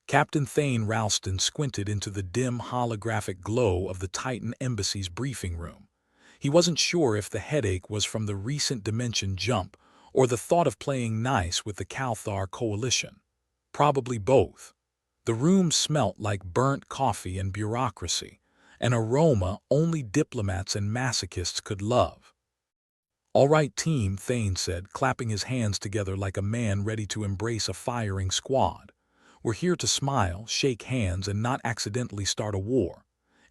Captain Thane Ralston squinted into the dim holographic glow of the Titan Embassy's briefing room. He wasn't sure if the headache was from the recent dimension jump or the thought of playing nice with the Calthar Coalition. Probably both. The room smelt like burnt coffee and bureaucracy, an aroma only diplomats and masochists could love. "All right, team," Thane said, clapping his hands together like a man ready to embrace a firing squad. "We're here to smile, shake hands, and not accidentally start a war.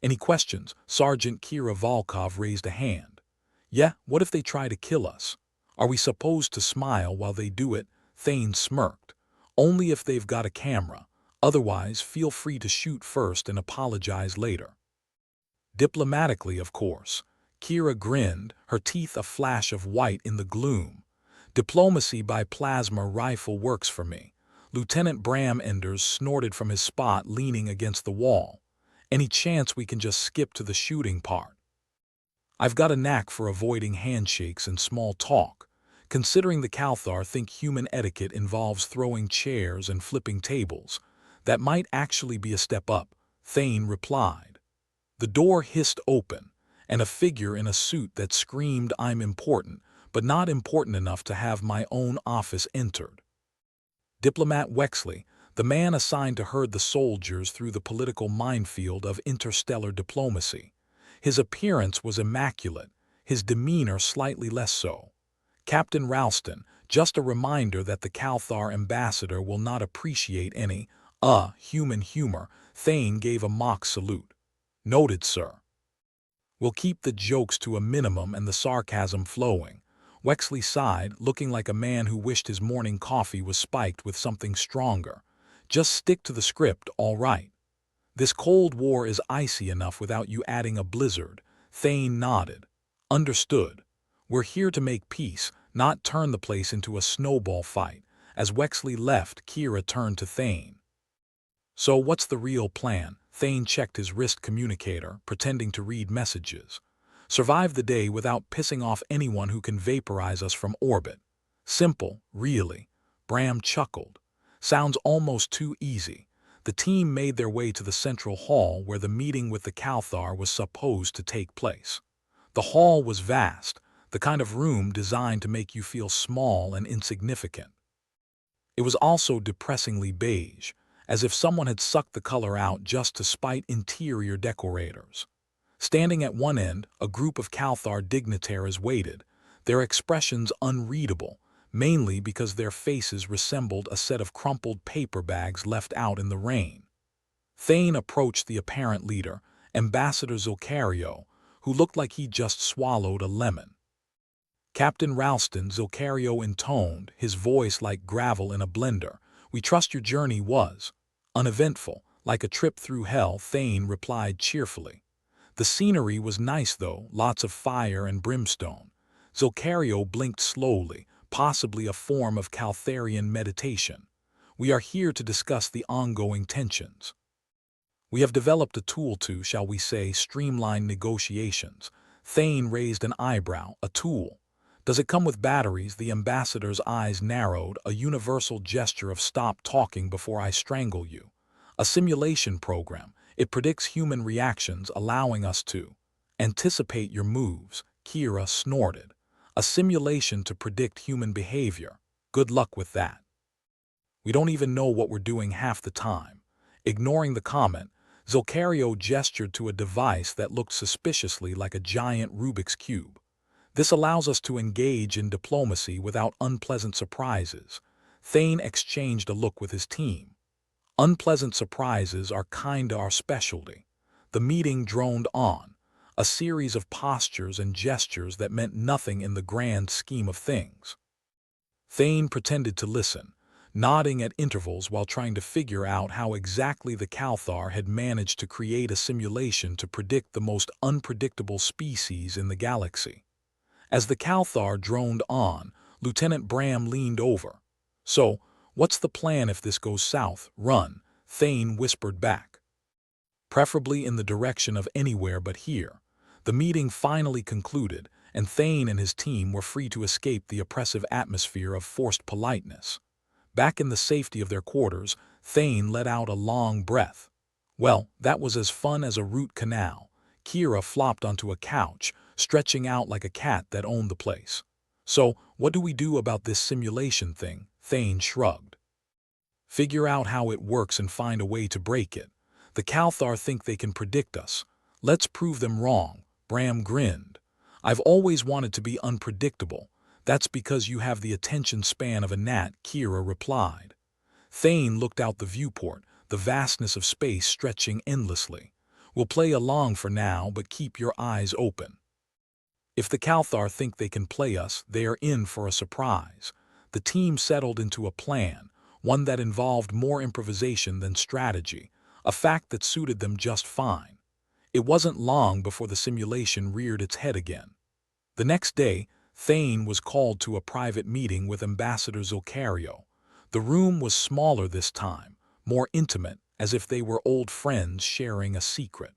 Any questions?" Sergeant Kira Volkov raised a hand. "Yeah, what if they try to kill us? Are we supposed to smile while they do it?" Thane smirked. "Only if they've got a camera. Otherwise, feel free to shoot first and apologize later." Diplomatically, of course. Kira grinned, her teeth a flash of white in the gloom. "Diplomacy by plasma rifle works for me." Lieutenant Bram Enders snorted from his spot leaning against the wall. "Any chance we can just skip to the shooting part?" "I've got a knack for avoiding handshakes and small talk. Considering the Calthar think human etiquette involves throwing chairs and flipping tables, that might actually be a step up," Thane replied. The door hissed open, and a figure in a suit that screamed, "I'm important, but not important enough to have my own office," entered. Diplomat Wexley, the man assigned to herd the soldiers through the political minefield of interstellar diplomacy. His appearance was immaculate, his demeanor slightly less so. "Captain Ralston, just a reminder that the Calthar ambassador will not appreciate any, human humor." Thane gave a mock salute. "Noted, sir." "We'll keep the jokes to a minimum and the sarcasm flowing." Wexley sighed, looking like a man who wished his morning coffee was spiked with something stronger. "Just stick to the script, all right. This Cold War is icy enough without you adding a blizzard." Thane nodded. "Understood. We're here to make peace, not turn the place into a snowball fight." As Wexley left, Kira turned to Thane. "So what's the real plan?" Thane checked his wrist communicator, pretending to read messages. "Survive the day without pissing off anyone who can vaporize us from orbit. Simple, really." Bram chuckled. "Sounds almost too easy." The team made their way to the central hall where the meeting with the Calthar was supposed to take place. The hall was vast, the kind of room designed to make you feel small and insignificant. It was also depressingly beige, as if someone had sucked the color out just to spite interior decorators. Standing at one end, a group of Calthar dignitaries waited, their expressions unreadable, mainly because their faces resembled a set of crumpled paper bags left out in the rain. Thane approached the apparent leader, Ambassador Zilcario, who looked like he'd just swallowed a lemon. "Captain Ralston," Zilcario intoned, his voice like gravel in a blender, "we trust your journey was uneventful, like a trip through hell." Thane replied cheerfully. "The scenery was nice though, lots of fire and brimstone." Zilcario blinked slowly, possibly a form of Caltharian meditation. "We are here to discuss the ongoing tensions. We have developed a tool to, shall we say, streamline negotiations." Thane raised an eyebrow. "A tool? Does it come with batteries?" The ambassador's eyes narrowed, a universal gesture of "stop talking before I strangle you." "A simulation program. It predicts human reactions, allowing us to anticipate your moves." Kira snorted. "A simulation to predict human behavior. Good luck with that. We don't even know what we're doing half the time." Ignoring the comment, Zilcario gestured to a device that looked suspiciously like a giant Rubik's Cube. "This allows us to engage in diplomacy without unpleasant surprises." Thane exchanged a look with his team. "Unpleasant surprises are kinda our specialty." The meeting droned on, a series of postures and gestures that meant nothing in the grand scheme of things. Thane pretended to listen, nodding at intervals while trying to figure out how exactly the Calthar had managed to create a simulation to predict the most unpredictable species in the galaxy. As the Calthar droned on, Lieutenant Bram leaned over. "So, what's the plan if this goes south?" "Run," Thane whispered back. "Preferably in the direction of anywhere but here." The meeting finally concluded, and Thane and his team were free to escape the oppressive atmosphere of forced politeness. Back in the safety of their quarters, Thane let out a long breath. Well, that was as fun as a root canal. Kira flopped onto a couch, stretching out like a cat that owned the place. So, what do we do about this simulation thing? Thane shrugged. Figure out how it works and find a way to break it. The Calthar think they can predict us. Let's prove them wrong. Bram grinned. I've always wanted to be unpredictable. That's because you have the attention span of a gnat, Kira replied. Thane looked out the viewport, the vastness of space stretching endlessly. We'll play along for now, but keep your eyes open. If the Calthar think they can play us, they are in for a surprise. The team settled into a plan, one that involved more improvisation than strategy, a fact that suited them just fine. It wasn't long before the simulation reared its head again. The next day, Thane was called to a private meeting with Ambassador Zilcario. The room was smaller this time, more intimate, as if they were old friends sharing a secret.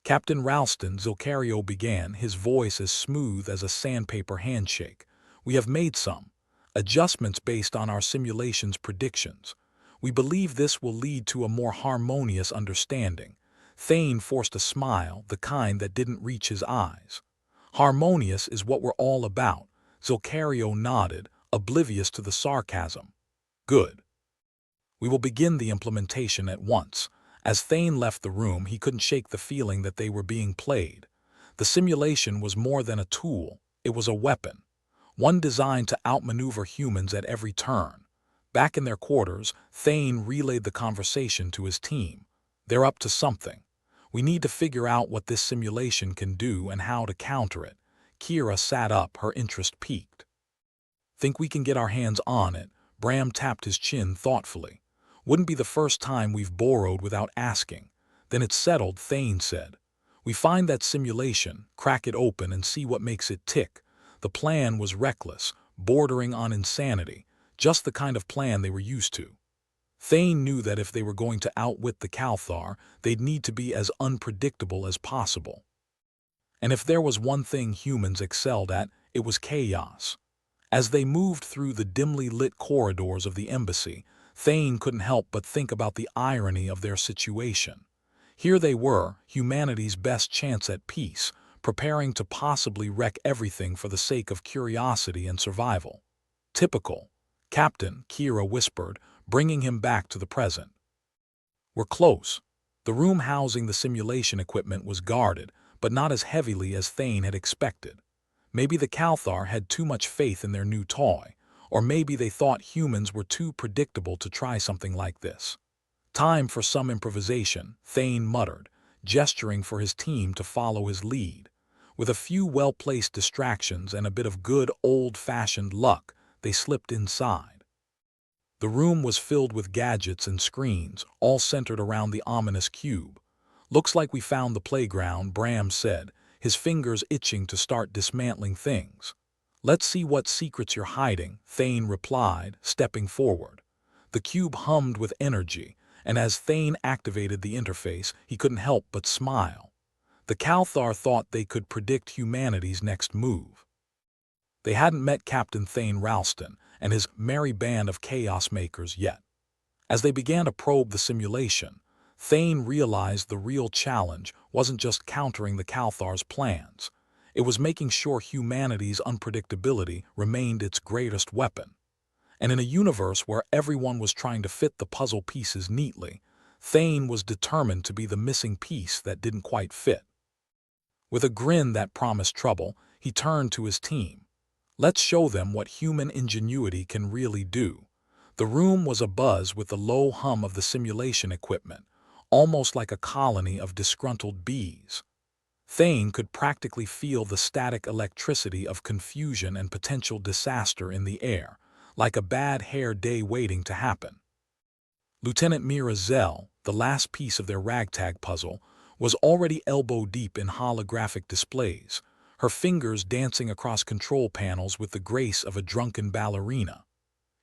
Captain Ralston, Zilcario began, his voice as smooth as a sandpaper handshake. We have made some adjustments based on our simulation's predictions. We believe this will lead to a more harmonious understanding. Thane forced a smile, the kind that didn't reach his eyes. Harmonious is what we're all about. Zilcario nodded, oblivious to the sarcasm. Good. We will begin the implementation at once. As Thane left the room, he couldn't shake the feeling that they were being played. The simulation was more than a tool, it was a weapon. One designed to outmaneuver humans at every turn. Back in their quarters, Thane relayed the conversation to his team. They're up to something. We need to figure out what this simulation can do and how to counter it. Kira sat up, her interest piqued. Think we can get our hands on it? Bram tapped his chin thoughtfully. Wouldn't be the first time we've borrowed without asking. Then it's settled, Thane said. We find that simulation, crack it open and see what makes it tick. The plan was reckless, bordering on insanity, just the kind of plan they were used to. Thane knew that if they were going to outwit the Calthar, they'd need to be as unpredictable as possible. And if there was one thing humans excelled at, it was chaos. As they moved through the dimly lit corridors of the embassy, Thane couldn't help but think about the irony of their situation. Here they were, humanity's best chance at peace, preparing to possibly wreck everything for the sake of curiosity and survival. Typical. Captain, Kira whispered, bringing him back to the present. We're close. The room housing the simulation equipment was guarded, but not as heavily as Thane had expected. Maybe the Calthar had too much faith in their new toy, or maybe they thought humans were too predictable to try something like this. Time for some improvisation, Thane muttered, gesturing for his team to follow his lead. With a few well-placed distractions and a bit of good old-fashioned luck, they slipped inside. The room was filled with gadgets and screens, all centered around the ominous cube. Looks like we found the playground, Bram said, his fingers itching to start dismantling things. Let's see what secrets you're hiding, Thane replied, stepping forward. The cube hummed with energy, and as Thane activated the interface, he couldn't help but smile. The Calthar thought they could predict humanity's next move. They hadn't met Captain Thane Ralston and his merry band of chaos makers yet. As they began to probe the simulation, Thane realized the real challenge wasn't just countering the Calthar's plans. It was making sure humanity's unpredictability remained its greatest weapon. And in a universe where everyone was trying to fit the puzzle pieces neatly, Thane was determined to be the missing piece that didn't quite fit. With a grin that promised trouble, he turned to his team. Let's show them what human ingenuity can really do. The room was abuzz with the low hum of the simulation equipment, almost like a colony of disgruntled bees. Thane could practically feel the static electricity of confusion and potential disaster in the air, like a bad hair day waiting to happen. Lieutenant Mira Zell, the last piece of their ragtag puzzle, was already elbow-deep in holographic displays, her fingers dancing across control panels with the grace of a drunken ballerina.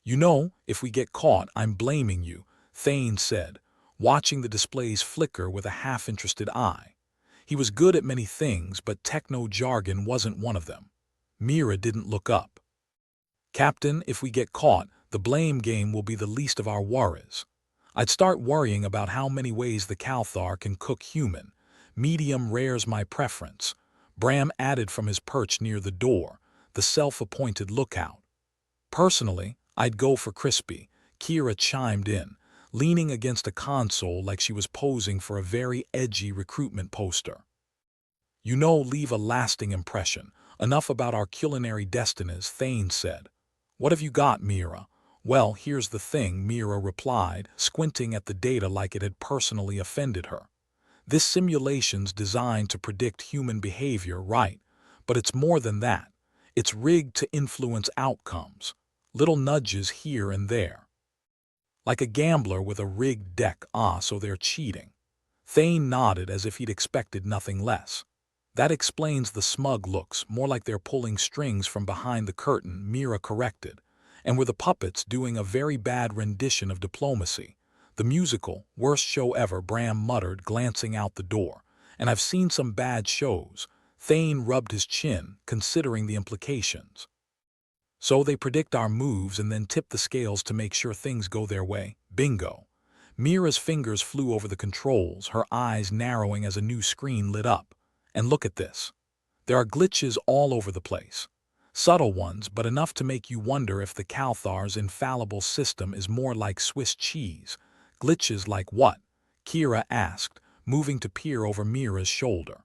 You know, if we get caught, I'm blaming you, Thane said, watching the displays flicker with a half-interested eye. He was good at many things, but techno-jargon wasn't one of them. Mira didn't look up. Captain, if we get caught, the blame game will be the least of our worries. I'd start worrying about how many ways the Calthar can cook human. Medium rare's my preference. Bram added from his perch near the door, the self-appointed lookout. Personally, I'd go for crispy, Kira chimed in, leaning against a console like she was posing for a very edgy recruitment poster. You know, leave a lasting impression. Enough about our culinary destinies, Thane said. What have you got, Mira? Well, here's the thing, Mira replied, squinting at the data like it had personally offended her. This simulation's designed to predict human behavior, right? But it's more than that. It's rigged to influence outcomes. Little nudges here and there. Like a gambler with a rigged deck, so they're cheating. Thane nodded as if he'd expected nothing less. That explains the smug looks, more like they're pulling strings from behind the curtain, Mira corrected. And were the puppets doing a very bad rendition of diplomacy. The musical, worst show ever, Bram muttered, glancing out the door. And I've seen some bad shows. Thane rubbed his chin, considering the implications. So they predict our moves and then tip the scales to make sure things go their way. Bingo. Mira's fingers flew over the controls, her eyes narrowing as a new screen lit up. And look at this. There are glitches all over the place. Subtle ones, but enough to make you wonder if the Calthar's infallible system is more like Swiss cheese. Glitches like what? Kira asked, moving to peer over Mira's shoulder.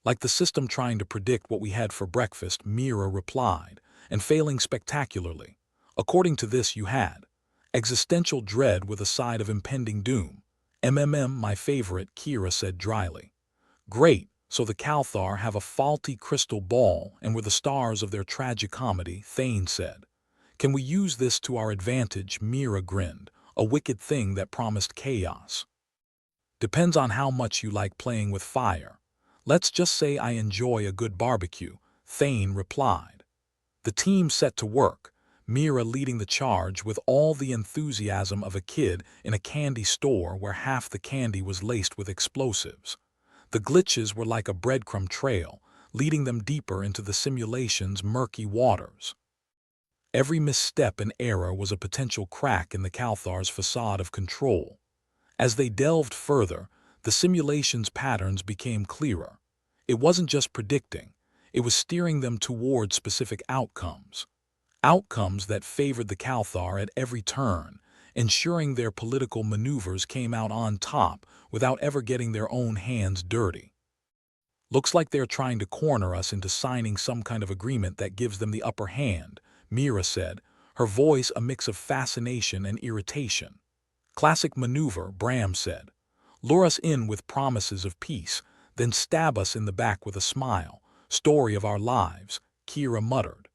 Like the system trying to predict what we had for breakfast, Mira replied, and failing spectacularly. According to this, you had existential dread with a side of impending doom. My favorite, Kira said dryly. Great. So the Calthar have a faulty crystal ball and were the stars of their tragicomedy, Thane said. Can we use this to our advantage? Mira grinned, a wicked thing that promised chaos. Depends on how much you like playing with fire. Let's just say I enjoy a good barbecue, Thane replied. The team set to work, Mira leading the charge with all the enthusiasm of a kid in a candy store where half the candy was laced with explosives. The glitches were like a breadcrumb trail, leading them deeper into the simulation's murky waters. Every misstep and error was a potential crack in the Calthar's facade of control. As they delved further, the simulation's patterns became clearer. It wasn't just predicting, it was steering them toward specific outcomes. Outcomes that favored the Calthar at every turn, ensuring their political maneuvers came out on top without ever getting their own hands dirty. Looks like they're trying to corner us into signing some kind of agreement that gives them the upper hand, Mira said, her voice a mix of fascination and irritation. Classic maneuver, Bram said. Lure us in with promises of peace, then stab us in the back with a smile. Story of our lives, Kira muttered.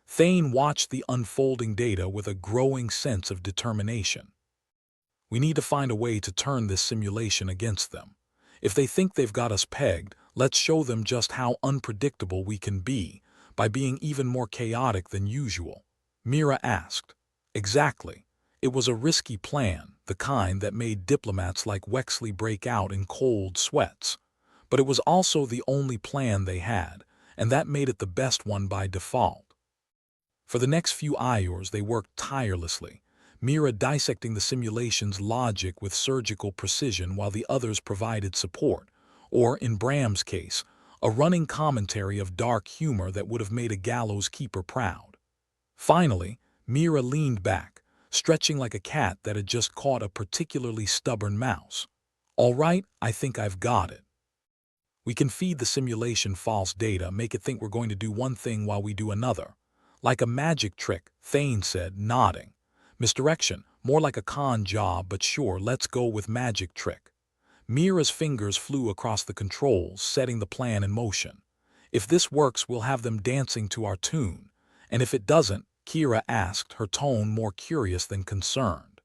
Thane watched the unfolding data with a growing sense of determination. We need to find a way to turn this simulation against them. If they think they've got us pegged, let's show them just how unpredictable we can be by being even more chaotic than usual. Mira asked. Exactly. It was a risky plan, the kind that made diplomats like Wexley break out in cold sweats. But it was also the only plan they had, and that made it the best one by default. For the next few hours they worked tirelessly, Mira dissecting the simulation's logic with surgical precision while the others provided support, or, in Bram's case, a running commentary of dark humor that would have made a gallows keeper proud. Finally, Mira leaned back, stretching like a cat that had just caught a particularly stubborn mouse. All right, I think I've got it. We can feed the simulation false data, make it think we're going to do one thing while we do another. Like a magic trick, Thane said, nodding. Misdirection, more like a con job, but sure, let's go with magic trick. Mira's fingers flew across the controls, setting the plan in motion. If this works, we'll have them dancing to our tune. And if it doesn't, Kira asked, her tone more curious than concerned.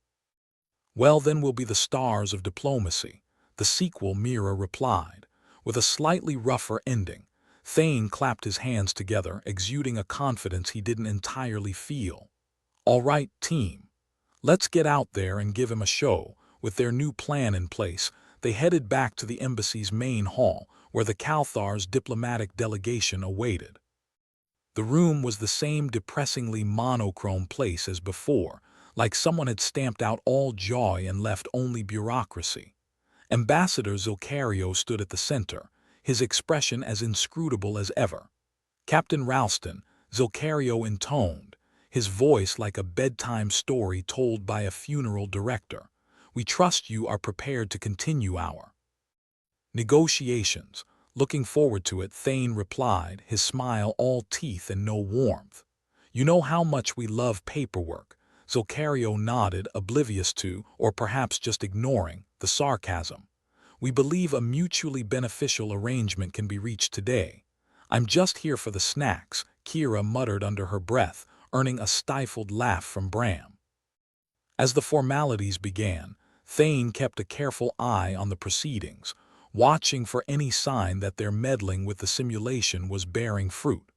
Well, then we'll be the stars of diplomacy. The sequel, Mira replied, with a slightly rougher ending. Thane clapped his hands together, exuding a confidence he didn't entirely feel. All right, team. Let's get out there and give him a show. With their new plan in place, they headed back to the embassy's main hall, where the Calthar's diplomatic delegation awaited. The room was the same depressingly monochrome place as before, like someone had stamped out all joy and left only bureaucracy. Ambassador Zilcario stood at the center, his expression as inscrutable as ever. Captain Ralston, Zilcario intoned, his voice like a bedtime story told by a funeral director. We trust you are prepared to continue our negotiations. Looking forward to it, Thane replied, his smile all teeth and no warmth. You know how much we love paperwork. Zilcario nodded, oblivious to, or perhaps just ignoring, the sarcasm. We believe a mutually beneficial arrangement can be reached today. I'm just here for the snacks, Kira muttered under her breath, earning a stifled laugh from Bram. As the formalities began, Thane kept a careful eye on the proceedings, watching for any sign that their meddling with the simulation was bearing fruit.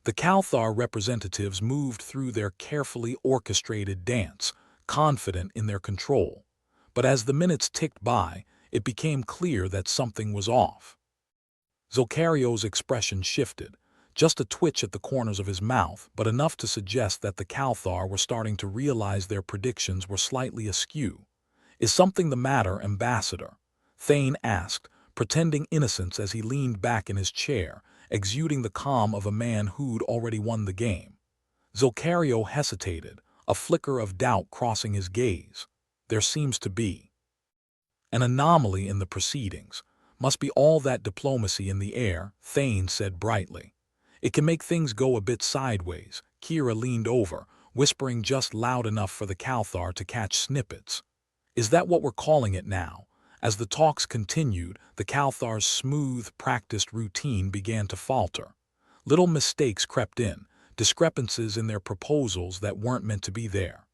The Calthar representatives moved through their carefully orchestrated dance, confident in their control. But as the minutes ticked by, it became clear that something was off. Zilcario's expression shifted, just a twitch at the corners of his mouth, but enough to suggest that the Calthar were starting to realize their predictions were slightly askew. Is something the matter, Ambassador? Thane asked, pretending innocence as he leaned back in his chair, exuding the calm of a man who'd already won the game. Zilcario hesitated, a flicker of doubt crossing his gaze. There seems to be an anomaly in the proceedings. Must be all that diplomacy in the air, Thane said brightly. It can make things go a bit sideways. Kira leaned over, whispering just loud enough for the Calthar to catch snippets. Is that what we're calling it now? As the talks continued, the Calthar's smooth, practiced routine began to falter. Little mistakes crept in, discrepancies in their proposals that weren't meant to be there.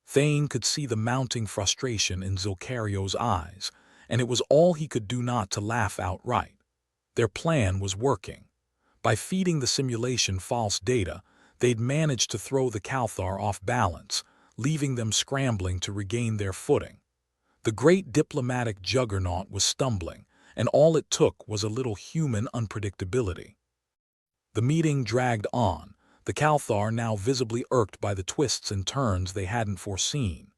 Thane could see the mounting frustration in Zilcario's eyes, and it was all he could do not to laugh outright. Their plan was working. By feeding the simulation false data, they'd managed to throw the Calthar off balance, leaving them scrambling to regain their footing. The great diplomatic juggernaut was stumbling, and all it took was a little human unpredictability. The meeting dragged on, the Calthar now visibly irked by the twists and turns they hadn't foreseen.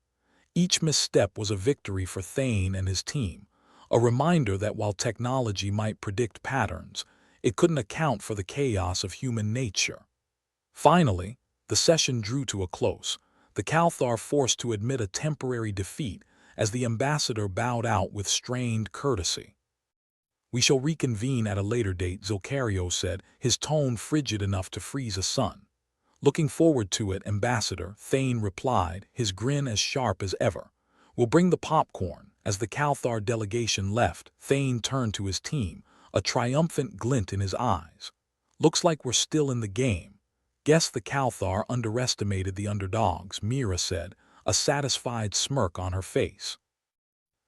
Each misstep was a victory for Thane and his team, a reminder that while technology might predict patterns, it couldn't account for the chaos of human nature. Finally, the session drew to a close, the Calthar forced to admit a temporary defeat as the ambassador bowed out with strained courtesy. We shall reconvene at a later date, Zilcario said, his tone frigid enough to freeze a sun. Looking forward to it, Ambassador, Thane replied, his grin as sharp as ever. We'll bring the popcorn. As the Calthar delegation left, Thane turned to his team, a triumphant glint in his eyes. Looks like we're still in the game. Guess the Calthar underestimated the underdogs, Mira said, a satisfied smirk on her face.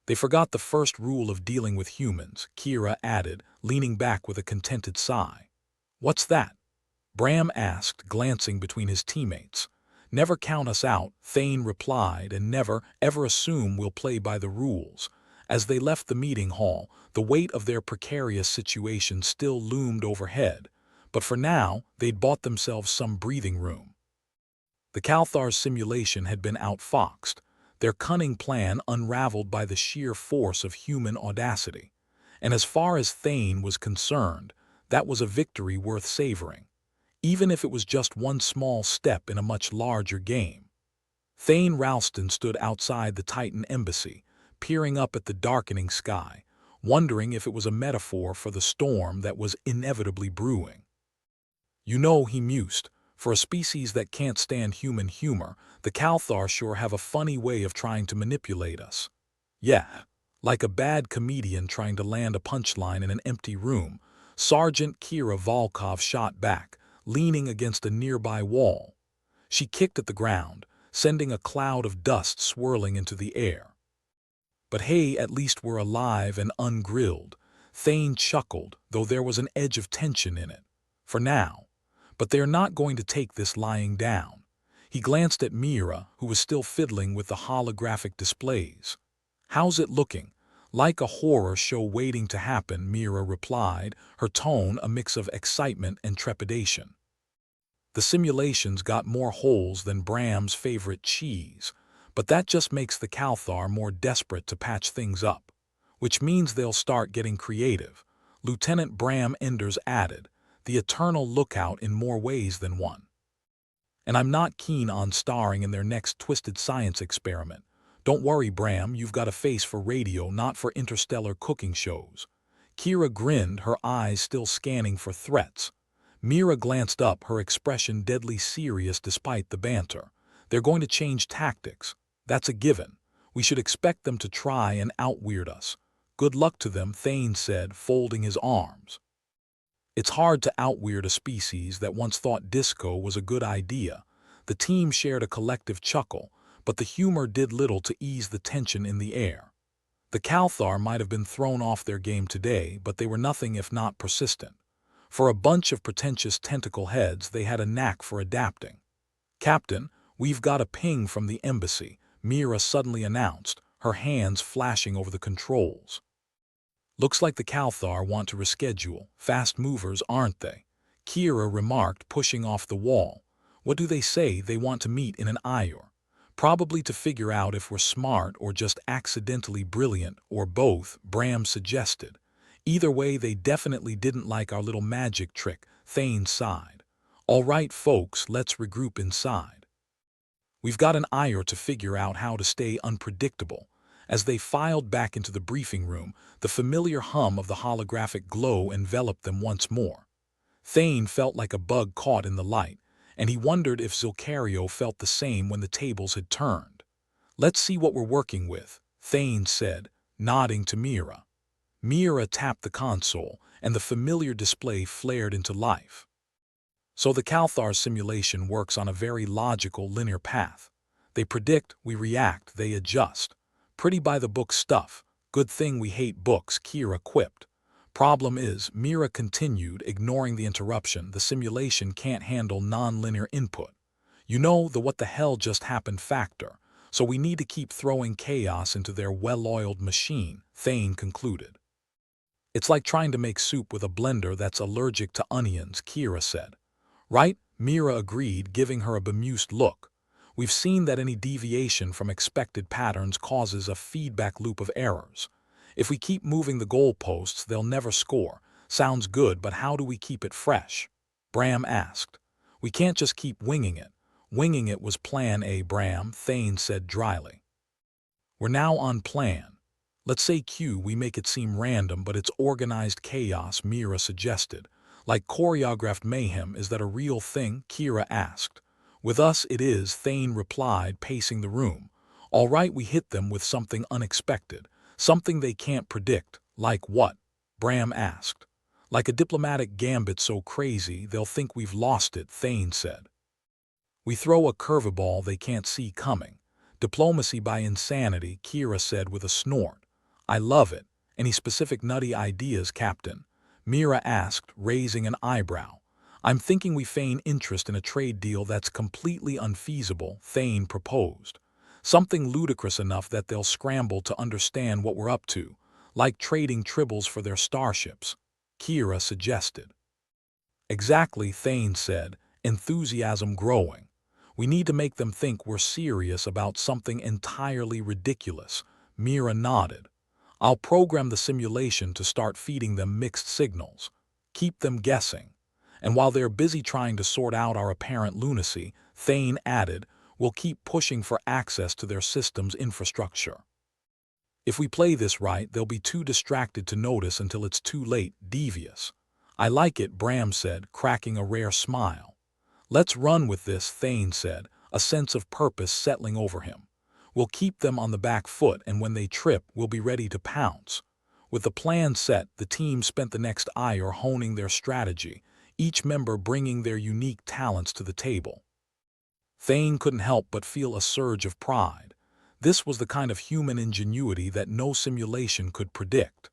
They forgot the first rule of dealing with humans, Kira added, leaning back with a contented sigh. What's that? Bram asked, glancing between his teammates. Never count us out, Thane replied, and never, ever assume we'll play by the rules. As they left the meeting hall, the weight of their precarious situation still loomed overhead, but for now they'd bought themselves some breathing room. The Calthar's simulation had been outfoxed, their cunning plan unraveled by the sheer force of human audacity. And as far as Thane was concerned, that was a victory worth savoring, even if it was just one small step in a much larger game. Thane Ralston stood outside the Titan embassy, peering up at the darkening sky, wondering if it was a metaphor for the storm that was inevitably brewing. You know, he mused, for a species that can't stand human humor, the Calthar sure have a funny way of trying to manipulate us. Yeah, like a bad comedian trying to land a punchline in an empty room, Sergeant Kira Volkov shot back, leaning against a nearby wall. She kicked at the ground, sending a cloud of dust swirling into the air. But hey, at least we're alive and ungrilled. Thane chuckled, though there was an edge of tension in it. For now. But they're not going to take this lying down. He glanced at Mira, who was still fiddling with the holographic displays. How's it looking? Like a horror show waiting to happen, Mira replied, her tone a mix of excitement and trepidation. The simulation's got more holes than Bram's favorite cheese, but that just makes the Calthar more desperate to patch things up, which means they'll start getting creative. Lieutenant Bram Enders added, the eternal lookout in more ways than one. And I'm not keen on starring in their next twisted science experiment. Don't worry, Bram, you've got a face for radio, not for interstellar cooking shows. Kira grinned, her eyes still scanning for threats. Mira glanced up, her expression deadly serious despite the banter. They're going to change tactics. That's a given. We should expect them to try and outweird us. Good luck to them, Thane said, folding his arms. It's hard to outweird a species that once thought disco was a good idea. The team shared a collective chuckle, but the humor did little to ease the tension in the air. The Calthar might have been thrown off their game today, but they were nothing if not persistent. For a bunch of pretentious tentacle heads, they had a knack for adapting. Captain, we've got a ping from the embassy, Mira suddenly announced, her hands flashing over the controls. Looks like the Calthar want to reschedule. Fast movers, aren't they? Kira remarked, pushing off the wall. What do they say? They want to meet in an IOR. Probably to figure out if we're smart or just accidentally brilliant, or both, Bram suggested. Either way, they definitely didn't like our little magic trick, Thane sighed. All right, folks, let's regroup inside. We've got an IOR to figure out how to stay unpredictable. As they filed back into the briefing room, the familiar hum of the holographic glow enveloped them once more. Thane felt like a bug caught in the light, and he wondered if Zilcario felt the same when the tables had turned. Let's see what we're working with, Thane said, nodding to Mira. Mira tapped the console, and the familiar display flared into life. So the Calthar's simulation works on a very logical linear path. They predict, we react, they adjust. Pretty by-the-book stuff. Good thing we hate books, Kira quipped. Problem is, Mira continued, ignoring the interruption, the simulation can't handle non-linear input. You know, the what the hell just happened factor, so we need to keep throwing chaos into their well-oiled machine, Thane concluded. It's like trying to make soup with a blender that's allergic to onions, Kira said. Right? Mira agreed, giving her a bemused look. We've seen that any deviation from expected patterns causes a feedback loop of errors. If we keep moving the goalposts, they'll never score. Sounds good, but how do we keep it fresh? Bram asked. We can't just keep winging it. Winging it was plan A, Bram, Thane said dryly. We're now on plan. Let's say Q, we make it seem random, but it's organized chaos, Mira suggested. Like choreographed mayhem, is that a real thing? Kira asked. With us it is, Thane replied, pacing the room. All right, we hit them with something unexpected, something they can't predict. Like what? Bram asked. Like a diplomatic gambit so crazy they'll think we've lost it, Thane said. We throw a curveball they can't see coming. Diplomacy by insanity, Kira said with a snort. I love it. Any specific nutty ideas, Captain? Mira asked, raising an eyebrow. I'm thinking we feign interest in a trade deal that's completely unfeasible, Thane proposed. Something ludicrous enough that they'll scramble to understand what we're up to, like trading tribbles for their starships, Kira suggested. Exactly, Thane said, enthusiasm growing. We need to make them think we're serious about something entirely ridiculous, Mira nodded. I'll program the simulation to start feeding them mixed signals. Keep them guessing. And while they're busy trying to sort out our apparent lunacy, Thane added, we'll keep pushing for access to their system's infrastructure. If we play this right, they'll be too distracted to notice until it's too late, devious. I like it, Bram said, cracking a rare smile. Let's run with this, Thane said, a sense of purpose settling over him. We'll keep them on the back foot, and when they trip, we'll be ready to pounce. With the plan set, the team spent the next hour honing their strategy, each member bringing their unique talents to the table. Thane couldn't help but feel a surge of pride. This was the kind of human ingenuity that no simulation could predict.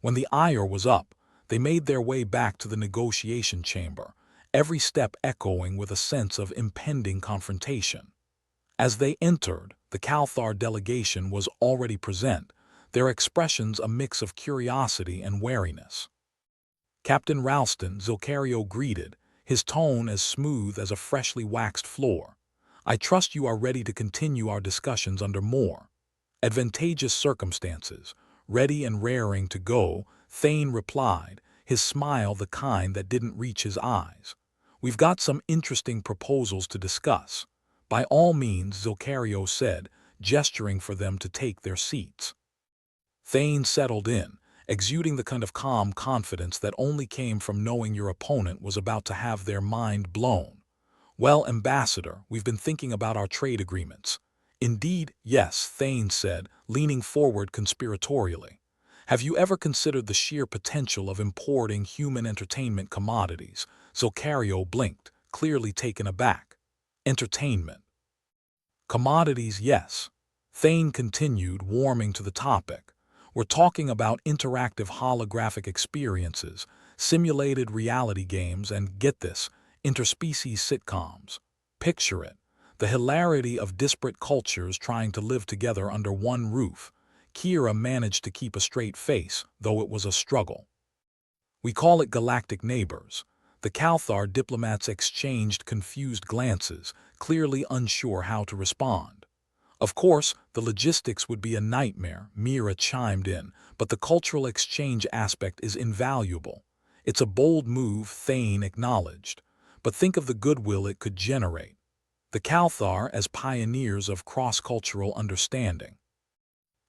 When the ire was up, they made their way back to the negotiation chamber, every step echoing with a sense of impending confrontation. As they entered, the Calthar delegation was already present, their expressions a mix of curiosity and wariness. Captain Ralston, Zilcario greeted, his tone as smooth as a freshly waxed floor. "I trust you are ready to continue our discussions under more advantageous circumstances." Ready and raring to go, Thane replied, his smile the kind that didn't reach his eyes. "We've got some interesting proposals to discuss." "By all means," Zilcario said, gesturing for them to take their seats. Thane settled in, exuding the kind of calm confidence that only came from knowing your opponent was about to have their mind blown. "Well, Ambassador, we've been thinking about our trade agreements." "Indeed, yes," Thane said, leaning forward conspiratorially. "Have you ever considered the sheer potential of importing human entertainment commodities?" Zilcario blinked, clearly taken aback. "Entertainment commodities, yes." Thane continued, warming to the topic. "We're talking about interactive holographic experiences, simulated reality games, and, get this, interspecies sitcoms. Picture it. The hilarity of disparate cultures trying to live together under one roof." Kira managed to keep a straight face, though it was a struggle. "We call it Galactic Neighbors." The Cathar diplomats exchanged confused glances, clearly unsure how to respond. "Of course, the logistics would be a nightmare," Mira chimed in, "but the cultural exchange aspect is invaluable." "It's a bold move," Thane acknowledged, "but think of the goodwill it could generate. The Cathar as pioneers of cross-cultural understanding."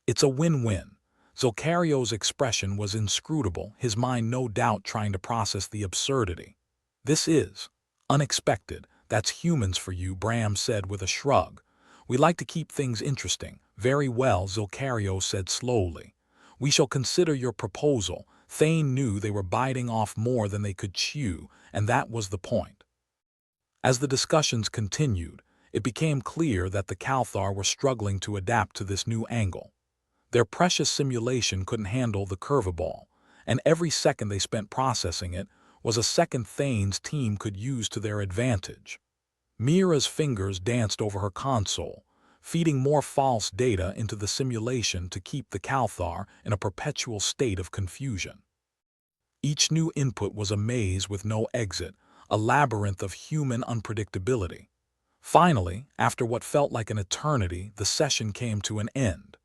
"It's a win-win." Zilcario's expression was inscrutable, his mind no doubt trying to process the absurdity. "This is unexpected. That's humans for you," Bram said with a shrug. "We like to keep things interesting." "Very well," Zilcario said slowly. "We shall consider your proposal." Thane knew they were biting off more than they could chew, and that was the point. As the discussions continued, it became clear that the Cathar were struggling to adapt to this new angle. Their precious simulation couldn't handle the curveball, and every second they spent processing it was a second Thane's team could use to their advantage. Mira's fingers danced over her console, feeding more false data into the simulation to keep the Cathar in a perpetual state of confusion. Each new input was a maze with no exit, a labyrinth of human unpredictability. Finally, after what felt like an eternity, the session came to an end.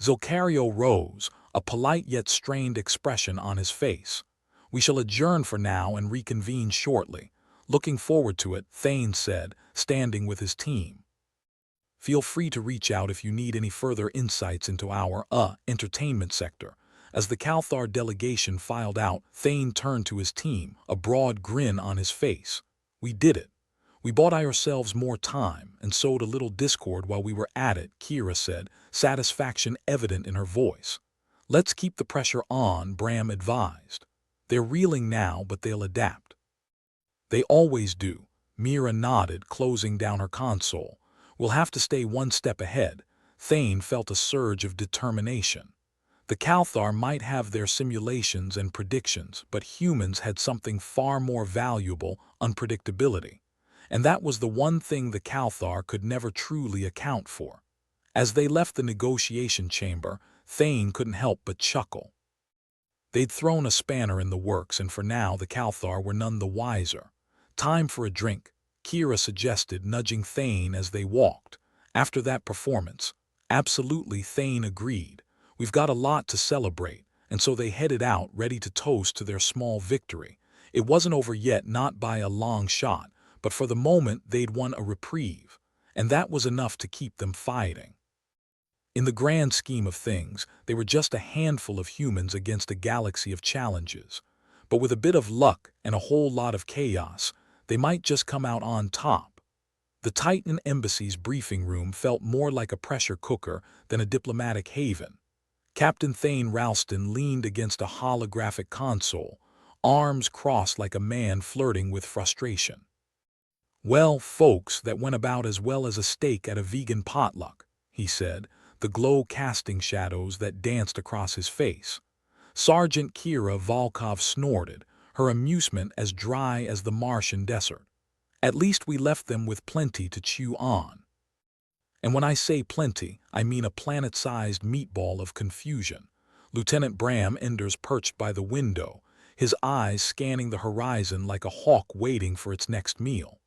Zilcario rose, a polite yet strained expression on his face. "We shall adjourn for now and reconvene shortly." "Looking forward to it," Thane said, standing with his team. "Feel free to reach out if you need any further insights into our entertainment sector." As the Cathar delegation filed out, Thane turned to his team, a broad grin on his face. "We did it. We bought ourselves more time and sowed a little discord while we were at it," Kira said, satisfaction evident in her voice. "Let's keep the pressure on," Bram advised. "They're reeling now, but they'll adapt." "They always do." Mira nodded, closing down her console. "We'll have to stay one step ahead." Thane felt a surge of determination. The Cathar might have their simulations and predictions, but humans had something far more valuable: unpredictability. And that was the one thing the Cathar could never truly account for. As they left the negotiation chamber, Thane couldn't help but chuckle. They'd thrown a spanner in the works, and for now the Cathar were none the wiser. "Time for a drink," Kira suggested, nudging Thane as they walked. "After that performance." "Absolutely," Thane agreed. "We've got a lot to celebrate." And so they headed out, ready to toast to their small victory. It wasn't over yet, not by a long shot, but for the moment they'd won a reprieve, and that was enough to keep them fighting. In the grand scheme of things, they were just a handful of humans against a galaxy of challenges. But with a bit of luck and a whole lot of chaos, they might just come out on top. The Titan Embassy's briefing room felt more like a pressure cooker than a diplomatic haven. Captain Thane Ralston leaned against a holographic console, arms crossed like a man flirting with frustration. "Well, folks, that went about as well as a steak at a vegan potluck," he said, the glow casting shadows that danced across his face. Sergeant Kira Volkov snorted, her amusement as dry as the Martian desert. "At least we left them with plenty to chew on." And when I say plenty, I mean a planet-sized meatball of confusion. Lieutenant Bram Enders perched by the window, his eyes scanning the horizon like a hawk waiting for its next meal.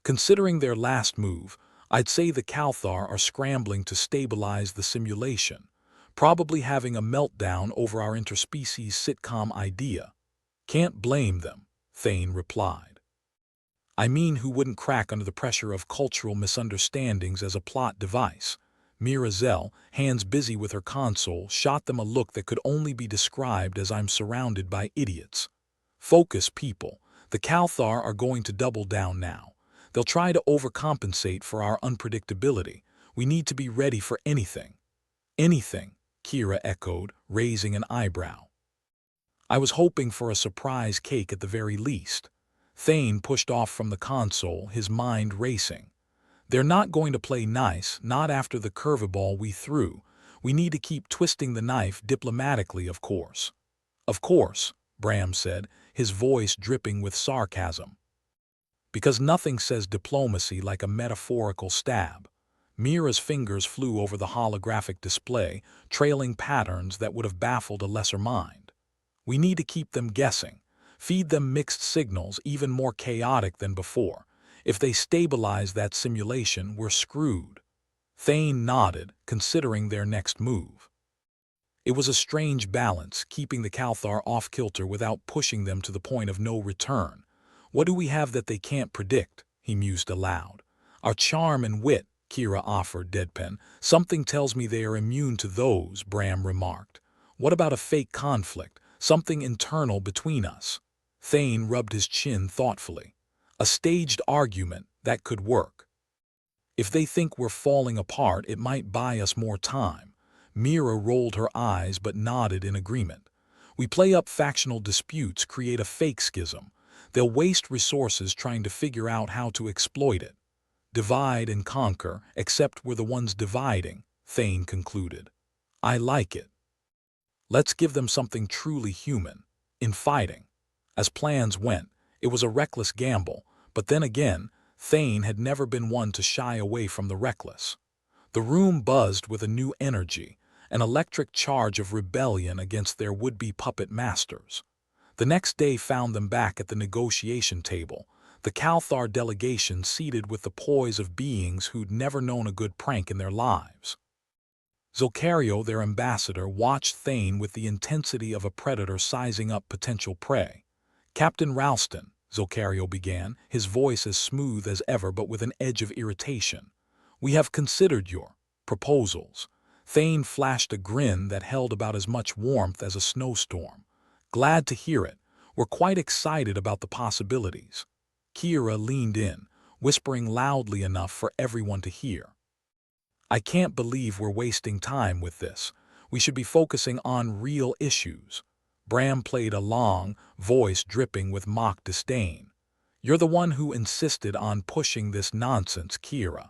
Considering their last move, I'd say the Calthar are scrambling to stabilize the simulation, probably having a meltdown over our interspecies sitcom idea. Can't blame them, Thane replied. I mean, who wouldn't crack under the pressure of cultural misunderstandings as a plot device? Mira Zell, hands busy with her console, shot them a look that could only be described as I'm surrounded by idiots. Focus, people. The Calthar are going to double down now. They'll try to overcompensate for our unpredictability. We need to be ready for anything. Anything, Kira echoed, raising an eyebrow. I was hoping for a surprise cake at the very least. Thane pushed off from the console, his mind racing. They're not going to play nice, not after the curveball we threw. We need to keep twisting the knife diplomatically, of course. Of course, Bram said, his voice dripping with sarcasm. Because nothing says diplomacy like a metaphorical stab. Mira's fingers flew over the holographic display, trailing patterns that would have baffled a lesser mind. We need to keep them guessing, feed them mixed signals even more chaotic than before. If they stabilize that simulation, we're screwed. Thane nodded, considering their next move. It was a strange balance, keeping the Calthar off-kilter without pushing them to the point of no return. What do we have that they can't predict? He mused aloud. Our charm and wit, Kira offered deadpan. Something tells me they are immune to those, Bram remarked. What about a fake conflict, something internal between us? Thane rubbed his chin thoughtfully. A staged argument, that could work. If they think we're falling apart, it might buy us more time. Mira rolled her eyes but nodded in agreement. We play up factional disputes, create a fake schism. They'll waste resources trying to figure out how to exploit it. Divide and conquer, except we're the ones dividing, Thane concluded. I like it. Let's give them something truly human. In fighting. As plans went, it was a reckless gamble, but then again, Thane had never been one to shy away from the reckless. The room buzzed with a new energy, an electric charge of rebellion against their would-be puppet masters. The next day found them back at the negotiation table, the Calthar delegation seated with the poise of beings who'd never known a good prank in their lives. Zolcario, their ambassador, watched Thane with the intensity of a predator sizing up potential prey. Captain Ralston, Zolcario began, his voice as smooth as ever but with an edge of irritation. We have considered your proposals. Thane flashed a grin that held about as much warmth as a snowstorm. Glad to hear it. We're quite excited about the possibilities. Kira leaned in, whispering loudly enough for everyone to hear. I can't believe we're wasting time with this. We should be focusing on real issues. Bram played along, voice dripping with mock disdain. You're the one who insisted on pushing this nonsense, Kira.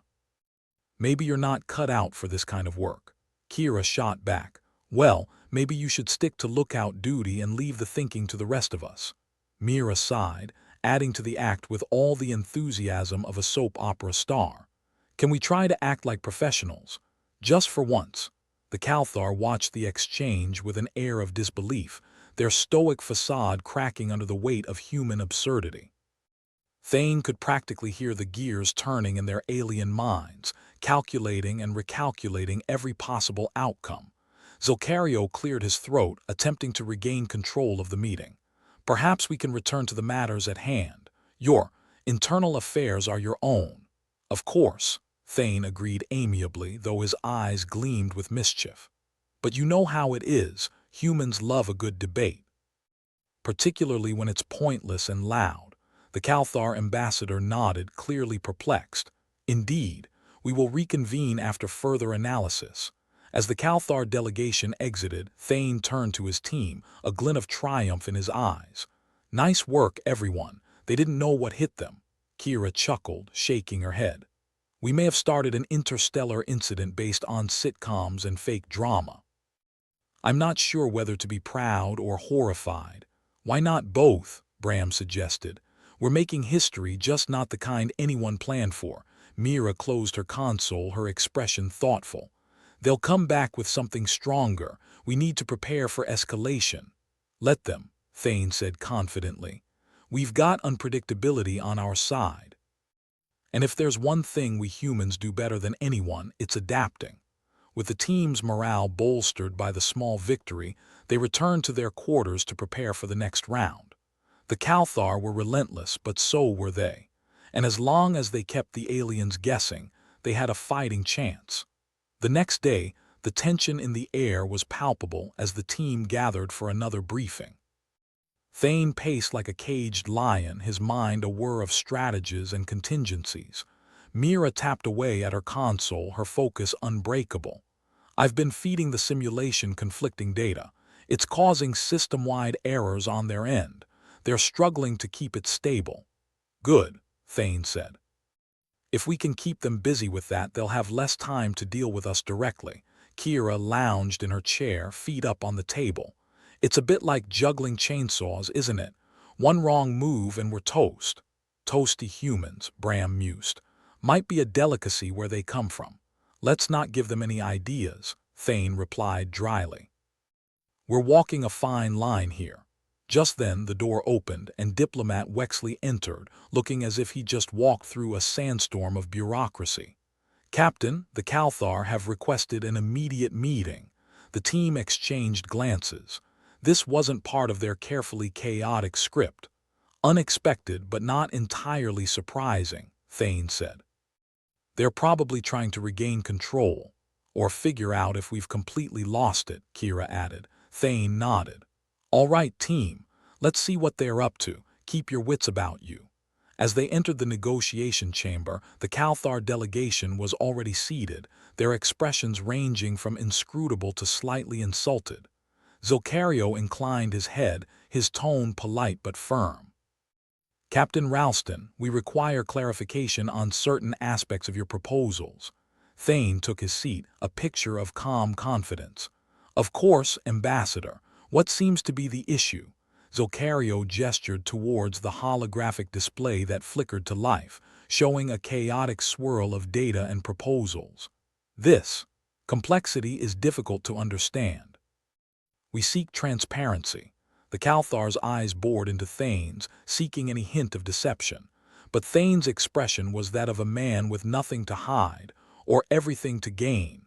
Maybe you're not cut out for this kind of work. Kira shot back. Well, maybe you should stick to lookout duty and leave the thinking to the rest of us. Mira sighed, adding to the act with all the enthusiasm of a soap opera star. Can we try to act like professionals? Just for once. The Calthar watched the exchange with an air of disbelief, their stoic facade cracking under the weight of human absurdity. Thane could practically hear the gears turning in their alien minds, calculating and recalculating every possible outcome. Zolcario cleared his throat, attempting to regain control of the meeting. Perhaps we can return to the matters at hand. Your internal affairs are your own. Of course, Thane agreed amiably, though his eyes gleamed with mischief. But you know how it is, humans love a good debate. Particularly when it's pointless and loud. The Calthar ambassador nodded, clearly perplexed. Indeed, we will reconvene after further analysis. As the Calthar delegation exited, Thane turned to his team, a glint of triumph in his eyes. Nice work, everyone. They didn't know what hit them. Kira chuckled, shaking her head. We may have started an interstellar incident based on sitcoms and fake drama. I'm not sure whether to be proud or horrified. Why not both? Bram suggested. We're making history, just not the kind anyone planned for. Mira closed her console, her expression thoughtful. They'll come back with something stronger. We need to prepare for escalation. Let them, Thane said confidently. "We've got unpredictability on our side. And if there's one thing we humans do better than anyone, it's adapting." With the team's morale bolstered by the small victory, they returned to their quarters to prepare for the next round. The Calthar were relentless, but so were they. And as long as they kept the aliens guessing, they had a fighting chance. The next day, the tension in the air was palpable as the team gathered for another briefing. Thane paced like a caged lion, his mind a whir of strategies and contingencies. Mira tapped away at her console, her focus unbreakable. "I've been feeding the simulation conflicting data. It's causing system-wide errors on their end. They're struggling to keep it stable." "Good," Thane said. "If we can keep them busy with that, they'll have less time to deal with us directly." Kira lounged in her chair, feet up on the table. "It's a bit like juggling chainsaws, isn't it? One wrong move and we're toast." "Toasty humans," Bram mused. "Might be a delicacy where they come from. Let's not give them any ideas," Thane replied dryly. "We're walking a fine line here." Just then the door opened and Diplomat Wexley entered, looking as if he just walked through a sandstorm of bureaucracy. "Captain, the Calthar have requested an immediate meeting." The team exchanged glances. This wasn't part of their carefully chaotic script. "Unexpected but not entirely surprising," Thane said. "They're probably trying to regain control, or figure out if we've completely lost it," Kira added. Thane nodded. "All right, team, let's see what they're up to. Keep your wits about you." As they entered the negotiation chamber, the Calthar delegation was already seated, their expressions ranging from inscrutable to slightly insulted. Zilcario inclined his head, his tone polite but firm. "Captain Ralston, we require clarification on certain aspects of your proposals." Thane took his seat, a picture of calm confidence. "Of course, Ambassador. What seems to be the issue?" Zilcario gestured towards the holographic display that flickered to life, showing a chaotic swirl of data and proposals. "This complexity is difficult to understand. We seek transparency." The Calthar's eyes bored into Thane's, seeking any hint of deception. But Thane's expression was that of a man with nothing to hide, or everything to gain.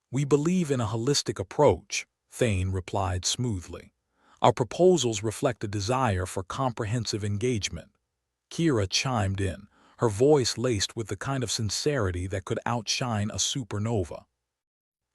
"We believe in a holistic approach," Thane replied smoothly. "Our proposals reflect a desire for comprehensive engagement." Kira chimed in, her voice laced with the kind of sincerity that could outshine a supernova.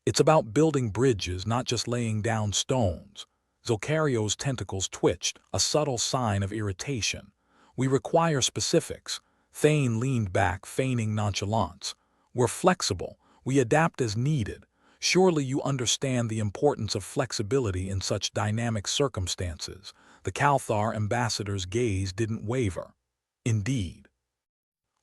"It's about building bridges, not just laying down stones." Zilcario's tentacles twitched, a subtle sign of irritation. "We require specifics." Thane leaned back, feigning nonchalance. "We're flexible. We adapt as needed. Surely you understand the importance of flexibility in such dynamic circumstances." The Calthar ambassador's gaze didn't waver. "Indeed.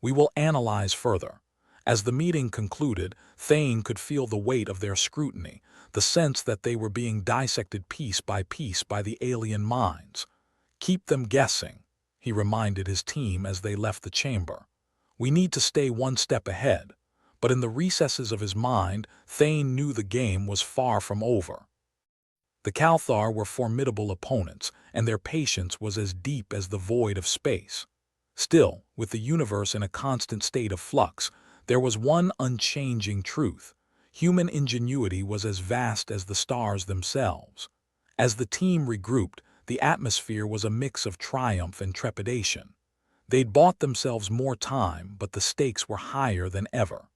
We will analyze further." As the meeting concluded, Thane could feel the weight of their scrutiny, the sense that they were being dissected piece by the alien minds. "Keep them guessing," he reminded his team as they left the chamber. "We need to stay one step ahead." But in the recesses of his mind, Thane knew the game was far from over. The Calthar were formidable opponents, and their patience was as deep as the void of space. Still, with the universe in a constant state of flux, there was one unchanging truth. Human ingenuity was as vast as the stars themselves. As the team regrouped, the atmosphere was a mix of triumph and trepidation. They'd bought themselves more time, but the stakes were higher than ever.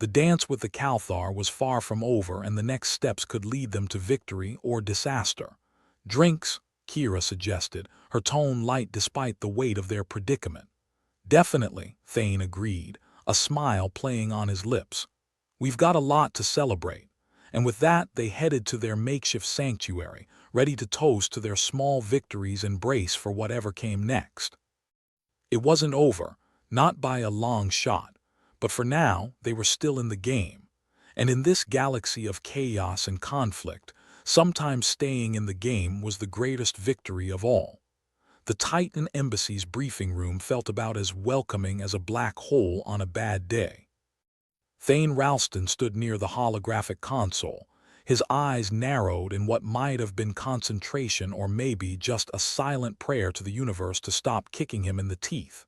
The dance with the Calthar was far from over, and the next steps could lead them to victory or disaster. "Drinks," Kira suggested, her tone light despite the weight of their predicament. "Definitely," Thane agreed, a smile playing on his lips. "We've got a lot to celebrate." And with that, they headed to their makeshift sanctuary, ready to toast to their small victories and brace for whatever came next. It wasn't over, not by a long shot. But for now, they were still in the game. And in this galaxy of chaos and conflict, sometimes staying in the game was the greatest victory of all. The Titan Embassy's briefing room felt about as welcoming as a black hole on a bad day. Thane Ralston stood near the holographic console, His eyes narrowed in what might have been concentration or maybe just a silent prayer to the universe to stop kicking him in the teeth.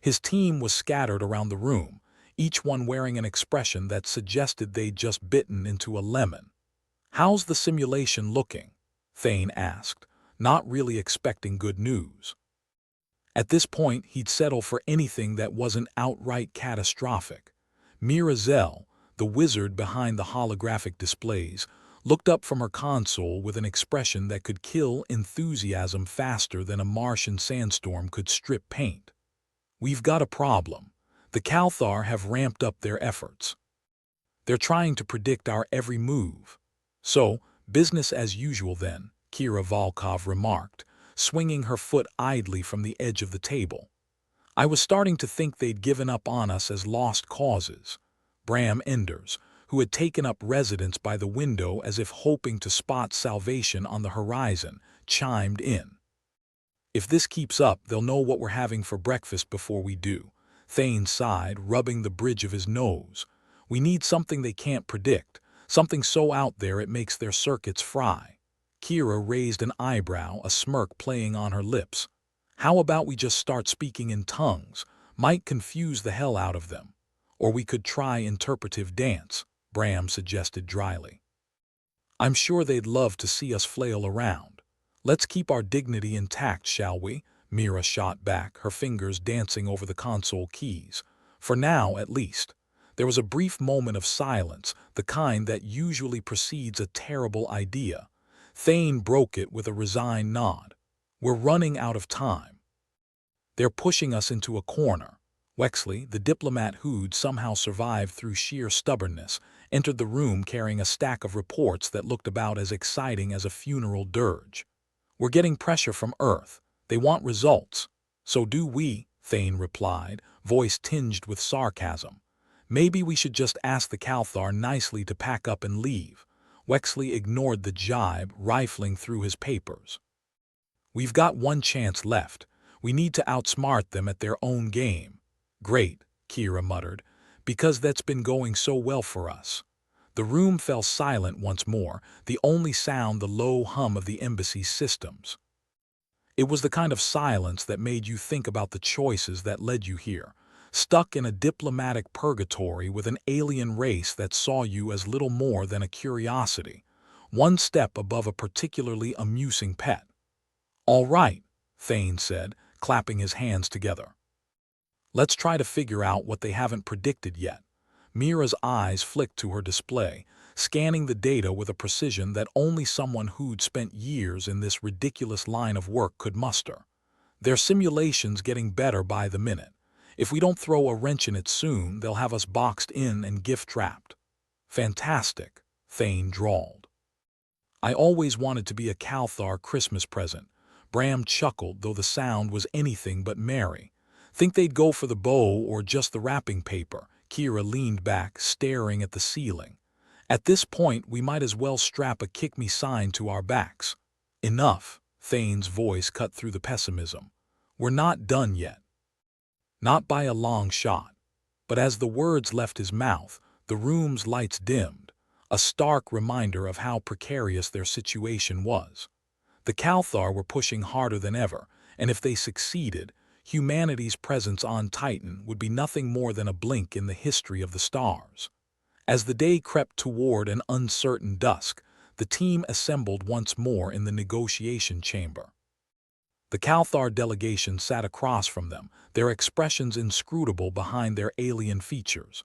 His team was scattered around the room, each one wearing an expression that suggested they'd just bitten into a lemon. "How's the simulation looking?" Thane asked, not really expecting good news. At this point, he'd settle for anything that wasn't outright catastrophic. Mirazel, the wizard behind the holographic displays, looked up from her console with an expression that could kill enthusiasm faster than a Martian sandstorm could strip paint. "We've got a problem. The Calthar have ramped up their efforts. They're trying to predict our every move." "So, business as usual then," Kira Volkov remarked, swinging her foot idly from the edge of the table. "I was starting to think they'd given up on us as lost causes." Bram Enders, who had taken up residence by the window as if hoping to spot salvation on the horizon, chimed in. "If this keeps up, they'll know what we're having for breakfast before we do." Thane sighed, rubbing the bridge of his nose. "We need something they can't predict, something so out there it makes their circuits fry." Kira raised an eyebrow, a smirk playing on her lips. "How about we just start speaking in tongues? Might confuse the hell out of them. Or we could try interpretive dance," Bram suggested dryly. "I'm sure they'd love to see us flail around. Let's keep our dignity intact, shall we?" Mira shot back, her fingers dancing over the console keys. "For now, at least." There was a brief moment of silence, the kind that usually precedes a terrible idea. Thane broke it with a resigned nod. "We're running out of time. They're pushing us into a corner." Wexley, the diplomat who'd somehow survived through sheer stubbornness, entered the room carrying a stack of reports that looked about as exciting as a funeral dirge. "We're getting pressure from Earth. They want results." "So do we," Thane replied, voice tinged with sarcasm. "Maybe we should just ask the Calthar nicely to pack up and leave." Wexley ignored the jibe, rifling through his papers. "We've got one chance left. We need to outsmart them at their own game." "Great," Kira muttered, "because that's been going so well for us." The room fell silent once more, the only sound the low hum of the embassy's systems. It was the kind of silence that made you think about the choices that led you here, stuck in a diplomatic purgatory with an alien race that saw you as little more than a curiosity, one step above a particularly amusing pet. "All right," Thane said, clapping his hands together. "Let's try to figure out what they haven't predicted yet." Mira's eyes flicked to her display, scanning the data with a precision that only someone who'd spent years in this ridiculous line of work could muster. "Their simulation's getting better by the minute. If we don't throw a wrench in it soon, they'll have us boxed in and gift-trapped." "Fantastic," Thane drawled. "I always wanted to be a Calthar Christmas present." Bram chuckled, though the sound was anything but merry. "Think they'd go for the bow or just the wrapping paper?" Kira leaned back, staring at the ceiling. "At this point, we might as well strap a kick-me sign to our backs." "Enough," Thane's voice cut through the pessimism. "We're not done yet. Not by a long shot." But as the words left his mouth, the room's lights dimmed, a stark reminder of how precarious their situation was. The Calthar were pushing harder than ever, and if they succeeded, humanity's presence on Titan would be nothing more than a blink in the history of the stars. As the day crept toward an uncertain dusk, the team assembled once more in the negotiation chamber. The Calthar delegation sat across from them, their expressions inscrutable behind their alien features.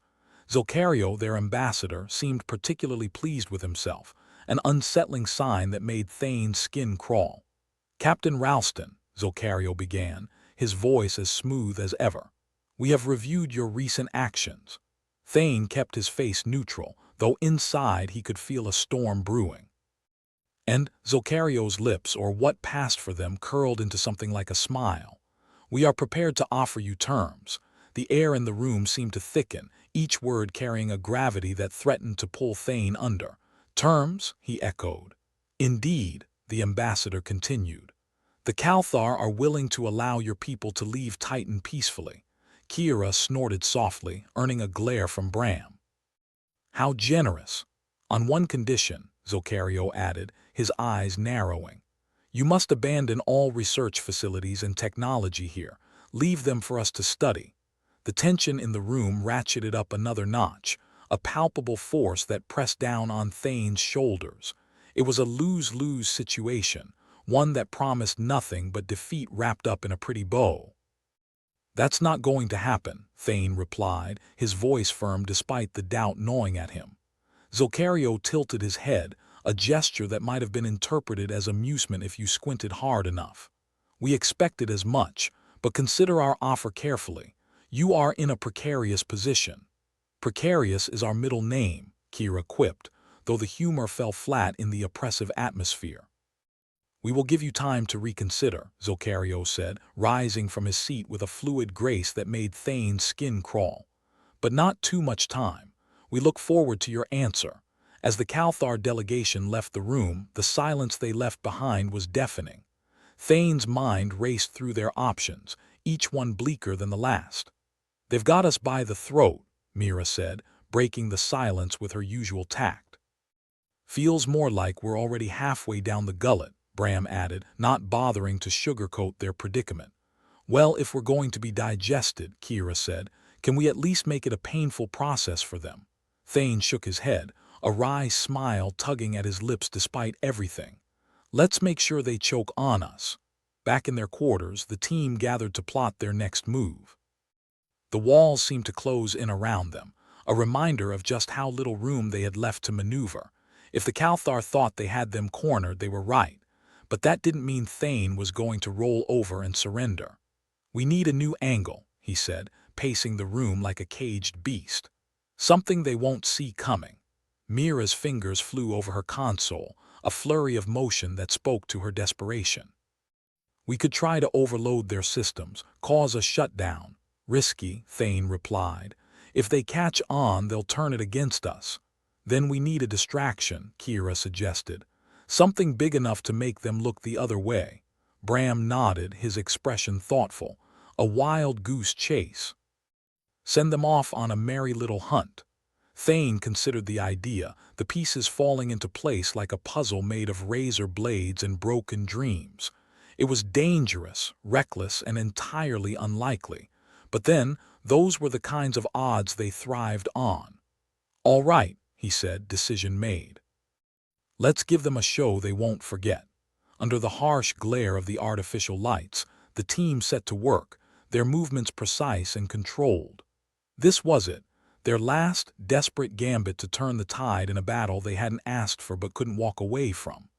Zilcario, their ambassador, seemed particularly pleased with himself, an unsettling sign that made Thane's skin crawl. "Captain Ralston," Zilcario began, his voice as smooth as ever, "we have reviewed your recent actions." Thane kept his face neutral, though inside he could feel a storm brewing. And Zilcario's lips, or what passed for them, curled into something like a smile. "We are prepared to offer you terms." The air in the room seemed to thicken, each word carrying a gravity that threatened to pull Thane under. "Terms?" he echoed. "Indeed," the ambassador continued. "The Calthar are willing to allow your people to leave Titan peacefully." Kira snorted softly, earning a glare from Bram. "How generous!" "On one condition," Zolcario added, his eyes narrowing. You must abandon all research facilities and technology here. Leave them for us to study. The tension in the room ratcheted up another notch, a palpable force that pressed down on Thane's shoulders. It was a lose-lose situation, one that promised nothing but defeat wrapped up in a pretty bow. That's not going to happen, Thane replied, his voice firm despite the doubt gnawing at him. Zolcario tilted his head, a gesture that might have been interpreted as amusement if you squinted hard enough. We expected as much, but consider our offer carefully. You are in a precarious position. Precarious is our middle name, Kira quipped, though the humor fell flat in the oppressive atmosphere. We will give you time to reconsider, Zolcario said, rising from his seat with a fluid grace that made Thane's skin crawl. But not too much time. We look forward to your answer. As the Calthar delegation left the room, the silence they left behind was deafening. Thane's mind raced through their options, each one bleaker than the last. They've got us by the throat, Mira said, breaking the silence with her usual tact. Feels more like we're already halfway down the gullet, Bram added, not bothering to sugarcoat their predicament. Well, if we're going to be digested, Kira said, can we at least make it a painful process for them? Thane shook his head, a wry smile tugging at his lips despite everything. Let's make sure they choke on us. Back in their quarters, the team gathered to plot their next move. The walls seemed to close in around them, a reminder of just how little room they had left to maneuver. If the Calthar thought they had them cornered, they were right. But that didn't mean Thane was going to roll over and surrender. We need a new angle, he said, pacing the room like a caged beast. Something they won't see coming. Mira's fingers flew over her console, a flurry of motion that spoke to her desperation. We could try to overload their systems, cause a shutdown. Risky, Thane replied. If they catch on, they'll turn it against us. Then we need a distraction, Kira suggested. Something big enough to make them look the other way. Bram nodded, his expression thoughtful. A wild goose chase. Send them off on a merry little hunt. Thane considered the idea, the pieces falling into place like a puzzle made of razor blades and broken dreams. It was dangerous, reckless, and entirely unlikely. But then, those were the kinds of odds they thrived on. All right, he said, decision made. Let's give them a show they won't forget. Under the harsh glare of the artificial lights, the team set to work, their movements precise and controlled. This was it, their last, desperate gambit to turn the tide in a battle they hadn't asked for but couldn't walk away from.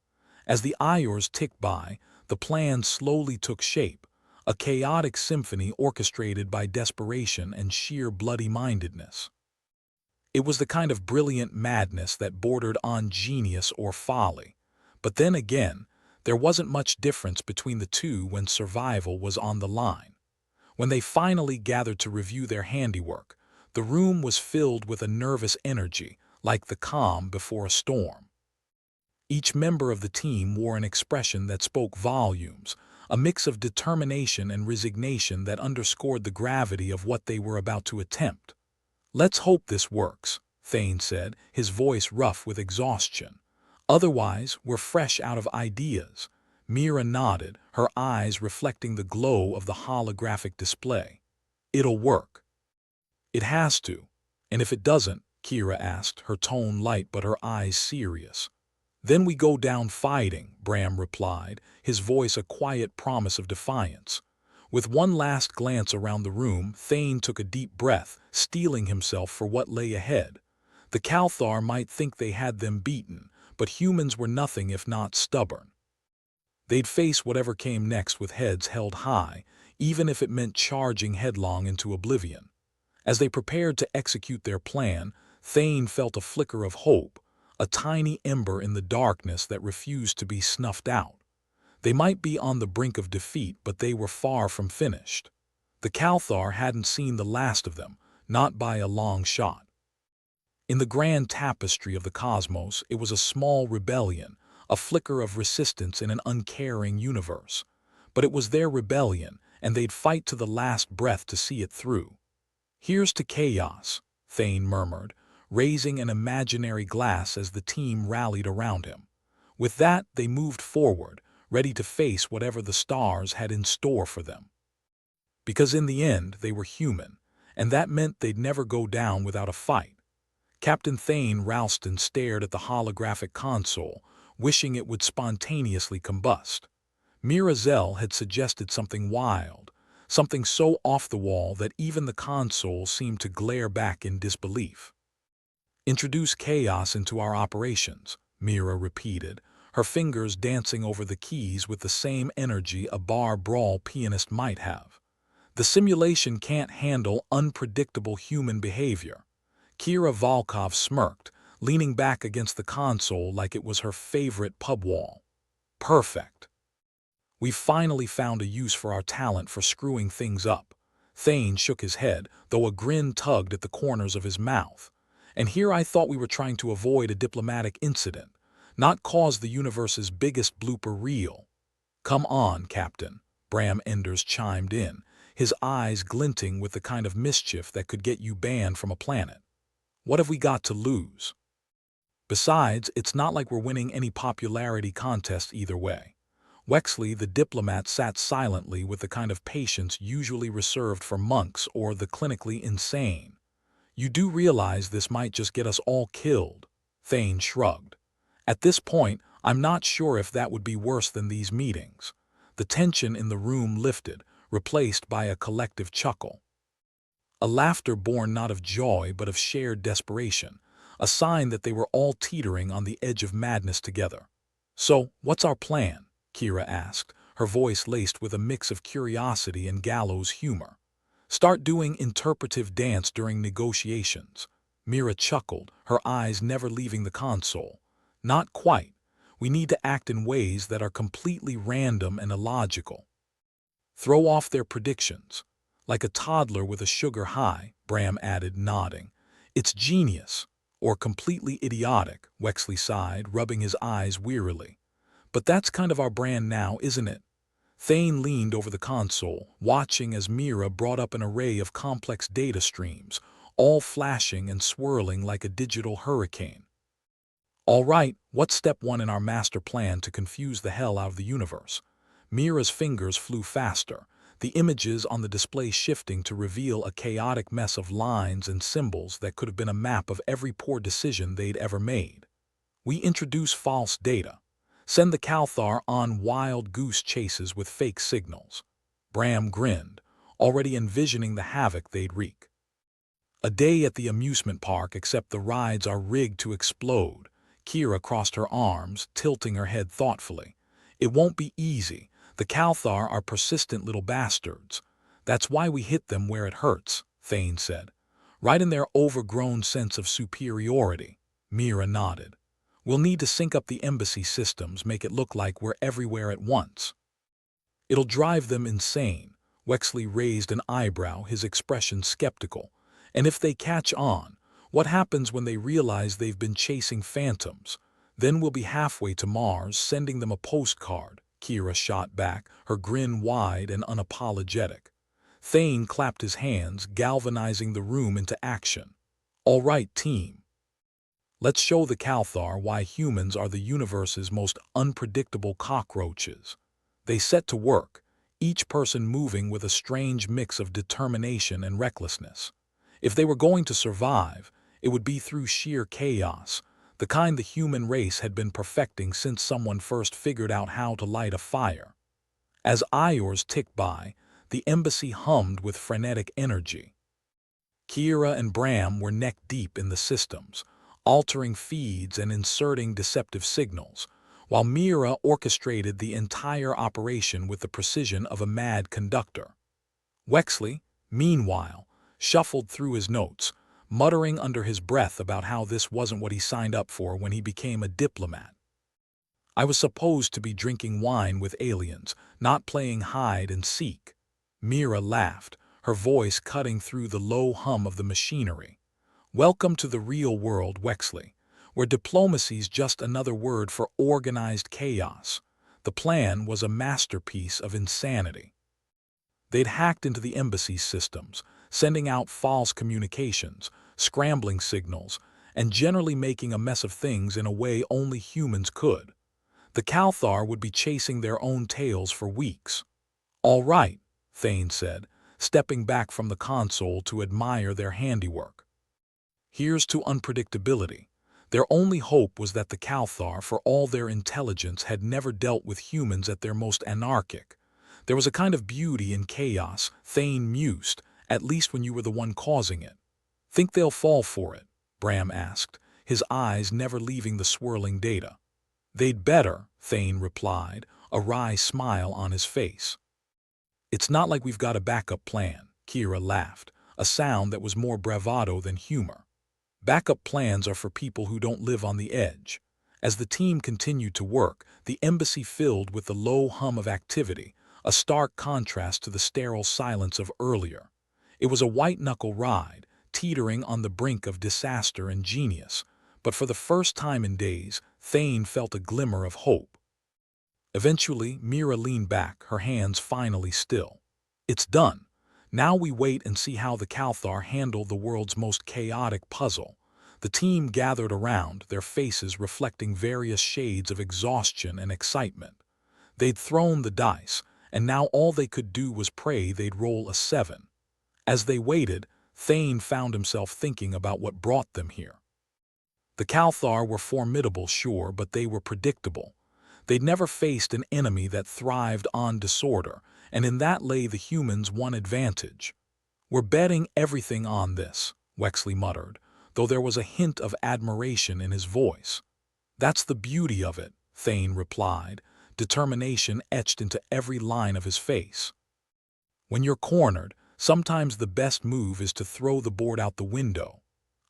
As the hours ticked by, the plan slowly took shape, a chaotic symphony orchestrated by desperation and sheer bloody-mindedness. It was the kind of brilliant madness that bordered on genius or folly. But then again, there wasn't much difference between the two when survival was on the line. When they finally gathered to review their handiwork, the room was filled with a nervous energy, like the calm before a storm. Each member of the team wore an expression that spoke volumes, a mix of determination and resignation that underscored the gravity of what they were about to attempt. Let's hope this works, Thane said, his voice rough with exhaustion. Otherwise, we're fresh out of ideas. Mira nodded, her eyes reflecting the glow of the holographic display. It'll work. It has to. And if it doesn't, Kira asked, her tone light but her eyes serious. Then we go down fighting, Bram replied, his voice a quiet promise of defiance. With one last glance around the room, Thane took a deep breath, steeling himself for what lay ahead. The Calthar might think they had them beaten, but humans were nothing if not stubborn. They'd face whatever came next with heads held high, even if it meant charging headlong into oblivion. As they prepared to execute their plan, Thane felt a flicker of hope, a tiny ember in the darkness that refused to be snuffed out. They might be on the brink of defeat, but they were far from finished. The Calthar hadn't seen the last of them, not by a long shot. In the grand tapestry of the cosmos, it was a small rebellion, a flicker of resistance in an uncaring universe. But it was their rebellion, and they'd fight to the last breath to see it through. Here's to chaos, Thane murmured, raising an imaginary glass as the team rallied around him. With that, they moved forward, ready to face whatever the stars had in store for them. Because in the end, they were human, and that meant they'd never go down without a fight. Captain Thane Ralston stared at the holographic console, wishing it would spontaneously combust. Mira Zell had suggested something wild, something so off the wall that even the console seemed to glare back in disbelief. "Introduce chaos into our operations," Mira repeated, her fingers dancing over the keys with the same energy a bar brawl pianist might have. "The simulation can't handle unpredictable human behavior." Kira Volkov smirked, leaning back against the console like it was her favorite pub wall. "Perfect. We've finally found a use for our talent for screwing things up." Thane shook his head, though a grin tugged at the corners of his mouth. "And here I thought we were trying to avoid a diplomatic incident, not cause the universe's biggest blooper reel." "Come on, Captain," Bram Enders chimed in, his eyes glinting with the kind of mischief that could get you banned from a planet. "What have we got to lose? Besides, it's not like we're winning any popularity contest either way." Wexley, the diplomat, sat silently with the kind of patience usually reserved for monks or the clinically insane. "You do realize this might just get us all killed?" Thane shrugged. "At this point, I'm not sure if that would be worse than these meetings." The tension in the room lifted, replaced by a collective chuckle. A laughter born not of joy but of shared desperation, a sign that they were all teetering on the edge of madness together. "So, what's our plan?" Kira asked, her voice laced with a mix of curiosity and gallows humor. "Start doing interpretive dance during negotiations." Mira chuckled, her eyes never leaving the console. "Not quite. We need to act in ways that are completely random and illogical. Throw off their predictions. Like a toddler with a sugar high," Bram added, nodding. "It's genius. Or completely idiotic," Wexley sighed, rubbing his eyes wearily. "But that's kind of our brand now, isn't it?" Thane leaned over the console, watching as Mira brought up an array of complex data streams, all flashing and swirling like a digital hurricane. "All right, what's step one in our master plan to confuse the hell out of the universe?" Mira's fingers flew faster, the images on the display shifting to reveal a chaotic mess of lines and symbols that could have been a map of every poor decision they'd ever made. "We introduce false data. Send the Calthar on wild goose chases with fake signals." Bram grinned, already envisioning the havoc they'd wreak. "A day at the amusement park, except the rides are rigged to explode." Kira crossed her arms, tilting her head thoughtfully. "It won't be easy. The Calthar are persistent little bastards. That's why we hit them where it hurts," Thane said. "Right in their overgrown sense of superiority." Mira nodded. "We'll need to sync up the embassy systems, make it look like we're everywhere at once." "It'll drive them insane." Wexley raised an eyebrow, his expression skeptical. "And if they catch on, what happens when they realize they've been chasing phantoms? Then we'll be halfway to Mars, sending them a postcard." Kira shot back, her grin wide and unapologetic. Thane clapped his hands, galvanizing the room into action. "All right, team. Let's show the Calthar why humans are the universe's most unpredictable cockroaches." They set to work, each person moving with a strange mix of determination and recklessness. If they were going to survive, it would be through sheer chaos, the kind the human race had been perfecting since someone first figured out how to light a fire. As Iors ticked by, the embassy hummed with frenetic energy. Kira and Bram were neck-deep in the systems, altering feeds and inserting deceptive signals, while Mira orchestrated the entire operation with the precision of a mad conductor. Wexley, meanwhile, shuffled through his notes, muttering under his breath about how this wasn't what he signed up for when he became a diplomat. "I was supposed to be drinking wine with aliens, not playing hide and seek." Mira laughed, her voice cutting through the low hum of the machinery. "Welcome to the real world, Wexley, where diplomacy's just another word for organized chaos." The plan was a masterpiece of insanity. They'd hacked into the embassy's systems, sending out false communications, scrambling signals, and generally making a mess of things in a way only humans could. The Calthar would be chasing their own tails for weeks. "All right," Thane said, stepping back from the console to admire their handiwork. "Here's to unpredictability." Their only hope was that the Calthar, for all their intelligence, had never dealt with humans at their most anarchic. There was a kind of beauty in chaos, Thane mused, at least when you were the one causing it. "Think they'll fall for it?" Bram asked, his eyes never leaving the swirling data. "They'd better," Thane replied, a wry smile on his face. "It's not like we've got a backup plan," Kira laughed, a sound that was more bravado than humor. "Backup plans are for people who don't live on the edge." As the team continued to work, the embassy filled with the low hum of activity, a stark contrast to the sterile silence of earlier. It was a white-knuckle ride, teetering on the brink of disaster and genius, but for the first time in days, Thane felt a glimmer of hope. Eventually, Mira leaned back, her hands finally still. "It's done. Now we wait and see how the Calthar handle the world's most chaotic puzzle." The team gathered around, their faces reflecting various shades of exhaustion and excitement. They'd thrown the dice, and now all they could do was pray they'd roll a 7. As they waited, Thane found himself thinking about what brought them here. The Calthar were formidable, sure, but they were predictable. They'd never faced an enemy that thrived on disorder, and in that lay the humans' one advantage. "We're betting everything on this," Wexley muttered, though there was a hint of admiration in his voice. "That's the beauty of it," Thane replied, determination etched into every line of his face. "When you're cornered, sometimes the best move is to throw the board out the window."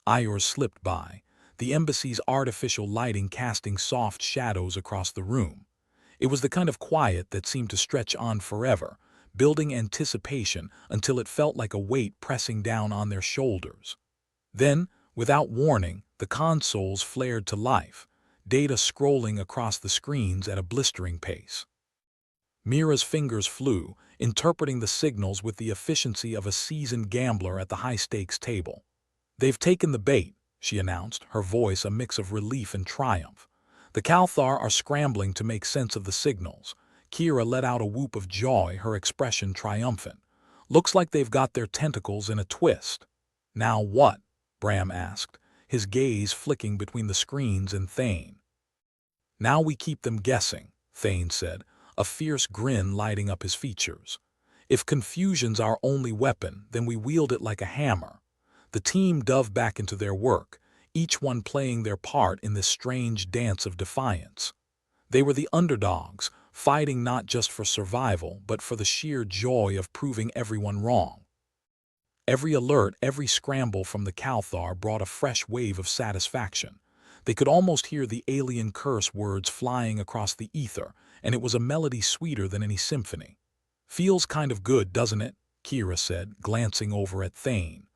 Ayors slipped by, the embassy's artificial lighting casting soft shadows across the room. It was the kind of quiet that seemed to stretch on forever, building anticipation until it felt like a weight pressing down on their shoulders. Then, without warning, the consoles flared to life, data scrolling across the screens at a blistering pace. Mira's fingers flew, interpreting the signals with the efficiency of a seasoned gambler at the high-stakes table. "They've taken the bait," she announced, her voice a mix of relief and triumph. "The Calthar are scrambling to make sense of the signals." Kira let out a whoop of joy, her expression triumphant. "Looks like they've got their tentacles in a twist." "Now what?" Bram asked, his gaze flicking between the screens and Thane. "Now we keep them guessing," Thane said, a fierce grin lighting up his features. "If confusion's our only weapon, then we wield it like a hammer." The team dove back into their work, each one playing their part in this strange dance of defiance. They were the underdogs, fighting not just for survival, but for the sheer joy of proving everyone wrong. Every alert, every scramble from the Calthar brought a fresh wave of satisfaction. They could almost hear the alien curse words flying across the ether, and it was a melody sweeter than any symphony. "Feels kind of good, doesn't it?" Kira said, glancing over at Thane.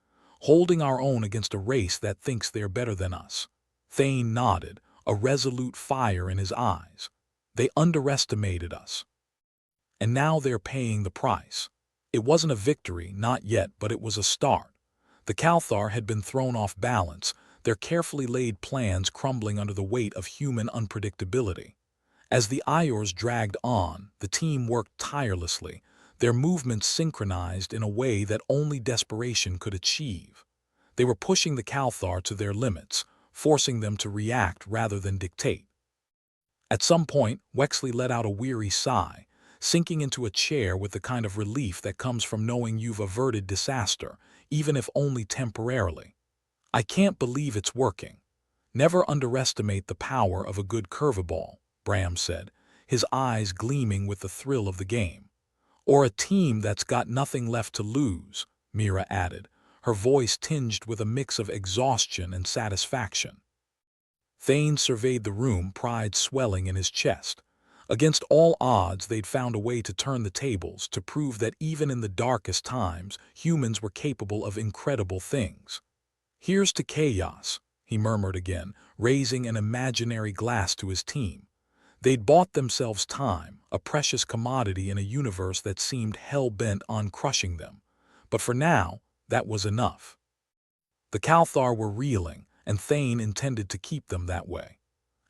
"Holding our own against a race that thinks they're better than us." Thane nodded, a resolute fire in his eyes. "They underestimated us. And now they're paying the price." It wasn't a victory, not yet, but it was a start. The Calthar had been thrown off balance, their carefully laid plans crumbling under the weight of human unpredictability. As the Ayors dragged on, the team worked tirelessly, their movements synchronized in a way that only desperation could achieve. They were pushing the Calthar to their limits, forcing them to react rather than dictate. At some point, Wexley let out a weary sigh, sinking into a chair with the kind of relief that comes from knowing you've averted disaster, even if only temporarily. "I can't believe it's working." "Never underestimate the power of a good curveball," Bram said, his eyes gleaming with the thrill of the game. "Or a team that's got nothing left to lose," Mira added, her voice tinged with a mix of exhaustion and satisfaction. Thane surveyed the room, pride swelling in his chest. Against all odds, they'd found a way to turn the tables, to prove that even in the darkest times, humans were capable of incredible things. "Here's to chaos," he murmured again, raising an imaginary glass to his team. They'd bought themselves time, a precious commodity in a universe that seemed hell-bent on crushing them. But for now, that was enough. The Calthar were reeling, and Thane intended to keep them that way.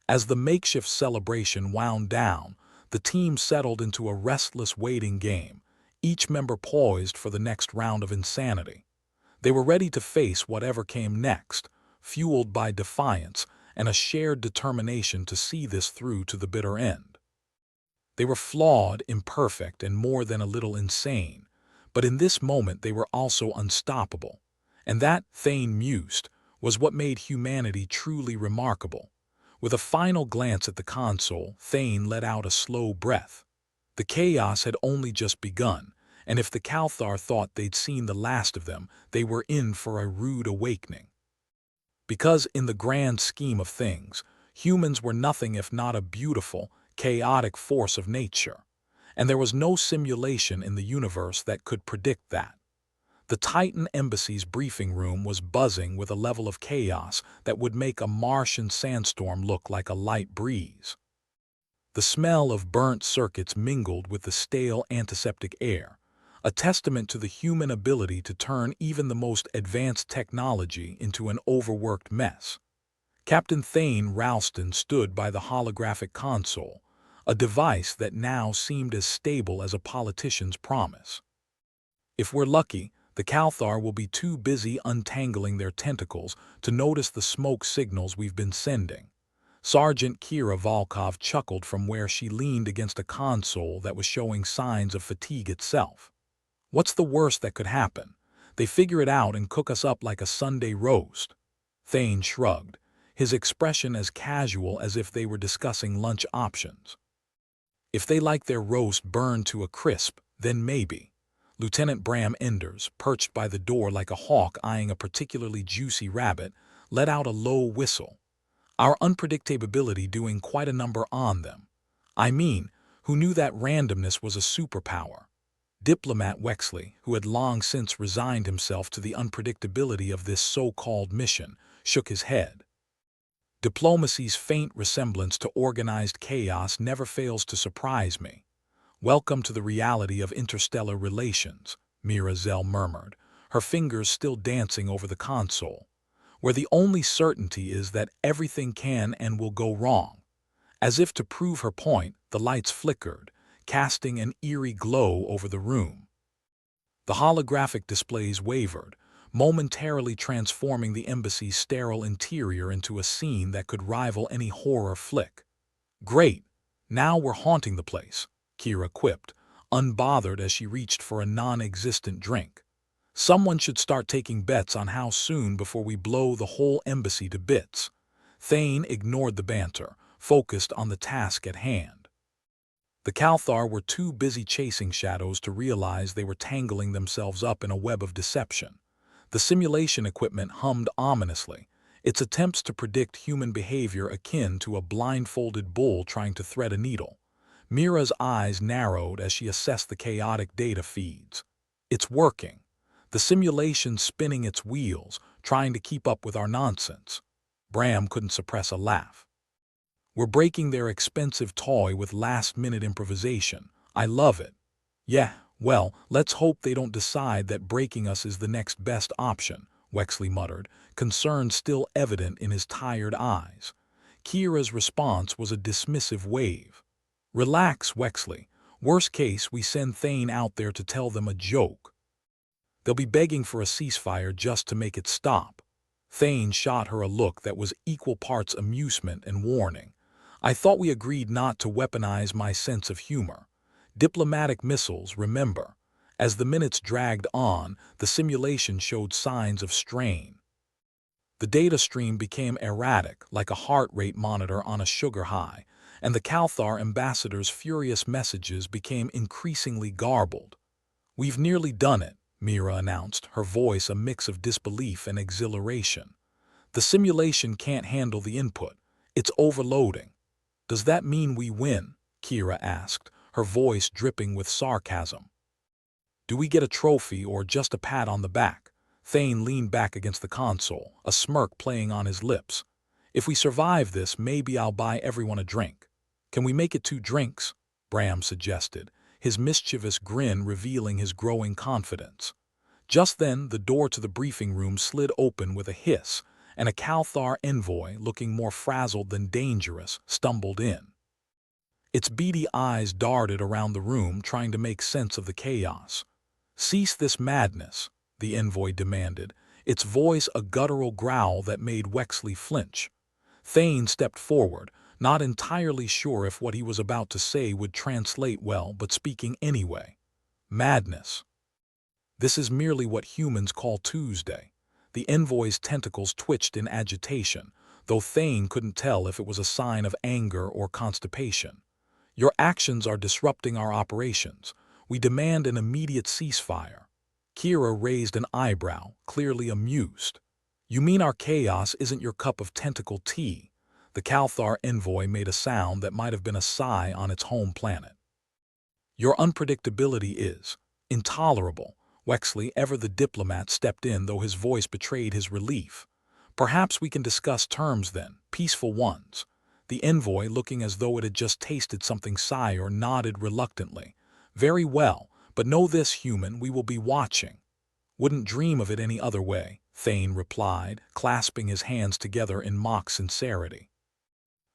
As the makeshift celebration wound down, the team settled into a restless waiting game, each member poised for the next round of insanity. They were ready to face whatever came next, fueled by defiance and a shared determination to see this through to the bitter end. They were flawed, imperfect, and more than a little insane, but in this moment they were also unstoppable. And that, Thane mused, was what made humanity truly remarkable. With a final glance at the console, Thane let out a slow breath. The chaos had only just begun, and if the Calthar thought they'd seen the last of them, they were in for a rude awakening. Because in the grand scheme of things, humans were nothing if not a beautiful, chaotic force of nature, and there was no simulation in the universe that could predict that. The Titan Embassy's briefing room was buzzing with a level of chaos that would make a Martian sandstorm look like a light breeze. The smell of burnt circuits mingled with the stale antiseptic air, a testament to the human ability to turn even the most advanced technology into an overworked mess. Captain Thane Ralston stood by the holographic console, a device that now seemed as stable as a politician's promise. If we're lucky, the Calthar will be too busy untangling their tentacles to notice the smoke signals we've been sending. Sergeant Kira Volkov chuckled from where she leaned against a console that was showing signs of fatigue itself. What's the worst that could happen? They figure it out and cook us up like a Sunday roast. Thane shrugged, his expression as casual as if they were discussing lunch options. If they like their roast burned to a crisp, then maybe. Lieutenant Bram Enders, perched by the door like a hawk eyeing a particularly juicy rabbit, let out a low whistle. Our unpredictability doing quite a number on them. I mean, who knew that randomness was a superpower? Diplomat Wexley, who had long since resigned himself to the unpredictability of this so-called mission, shook his head. Diplomacy's faint resemblance to organized chaos never fails to surprise me. Welcome to the reality of interstellar relations, Mira Zell murmured, her fingers still dancing over the console, where the only certainty is that everything can and will go wrong. As if to prove her point, the lights flickered, casting an eerie glow over the room. The holographic displays wavered, momentarily transforming the embassy's sterile interior into a scene that could rival any horror flick. Great, now we're haunting the place, Kira quipped, unbothered as she reached for a non-existent drink. Someone should start taking bets on how soon before we blow the whole embassy to bits. Thane ignored the banter, focused on the task at hand. The Calthar were too busy chasing shadows to realize they were tangling themselves up in a web of deception. The simulation equipment hummed ominously, its attempts to predict human behavior akin to a blindfolded bull trying to thread a needle. Mira's eyes narrowed as she assessed the chaotic data feeds. It's working. The simulation's spinning its wheels, trying to keep up with our nonsense. Bram couldn't suppress a laugh. We're breaking their expensive toy with last-minute improvisation. I love it. Yeah, well, let's hope they don't decide that breaking us is the next best option, Wexley muttered, concern still evident in his tired eyes. Kira's response was a dismissive wave. Relax, Wexley. Worst case, we send Thane out there to tell them a joke. They'll be begging for a ceasefire just to make it stop. Thane shot her a look that was equal parts amusement and warning. I thought we agreed not to weaponize my sense of humor. Diplomatic missiles, remember. As the minutes dragged on, the simulation showed signs of strain. The data stream became erratic, like a heart rate monitor on a sugar high, and the Calthar ambassador's furious messages became increasingly garbled. We've nearly done it, Mira announced, her voice a mix of disbelief and exhilaration. The simulation can't handle the input. It's overloading. Does that mean we win? Kira asked, her voice dripping with sarcasm. Do we get a trophy or just a pat on the back? Thane leaned back against the console, a smirk playing on his lips. If we survive this, maybe I'll buy everyone a drink. Can we make it 2 drinks? Bram suggested, his mischievous grin revealing his growing confidence. Just then, the door to the briefing room slid open with a hiss, and a Calthar envoy, looking more frazzled than dangerous, stumbled in. Its beady eyes darted around the room, trying to make sense of the chaos. "Cease this madness," the envoy demanded, its voice a guttural growl that made Wexley flinch. Thane stepped forward, not entirely sure if what he was about to say would translate well, but speaking anyway. "Madness. This is merely what humans call Tuesday." The envoy's tentacles twitched in agitation, though Thane couldn't tell if it was a sign of anger or constipation. "Your actions are disrupting our operations. We demand an immediate ceasefire." Kira raised an eyebrow, clearly amused. "You mean our chaos isn't your cup of tentacle tea?" The Calthar envoy made a sound that might have been a sigh on its home planet. "Your unpredictability is intolerable." Wexley, ever the diplomat, stepped in, though his voice betrayed his relief. "Perhaps we can discuss terms then, peaceful ones." The envoy, looking as though it had just tasted something sour, nodded reluctantly. "Very well, but know this, human, we will be watching." "Wouldn't dream of it any other way," Thane replied, clasping his hands together in mock sincerity.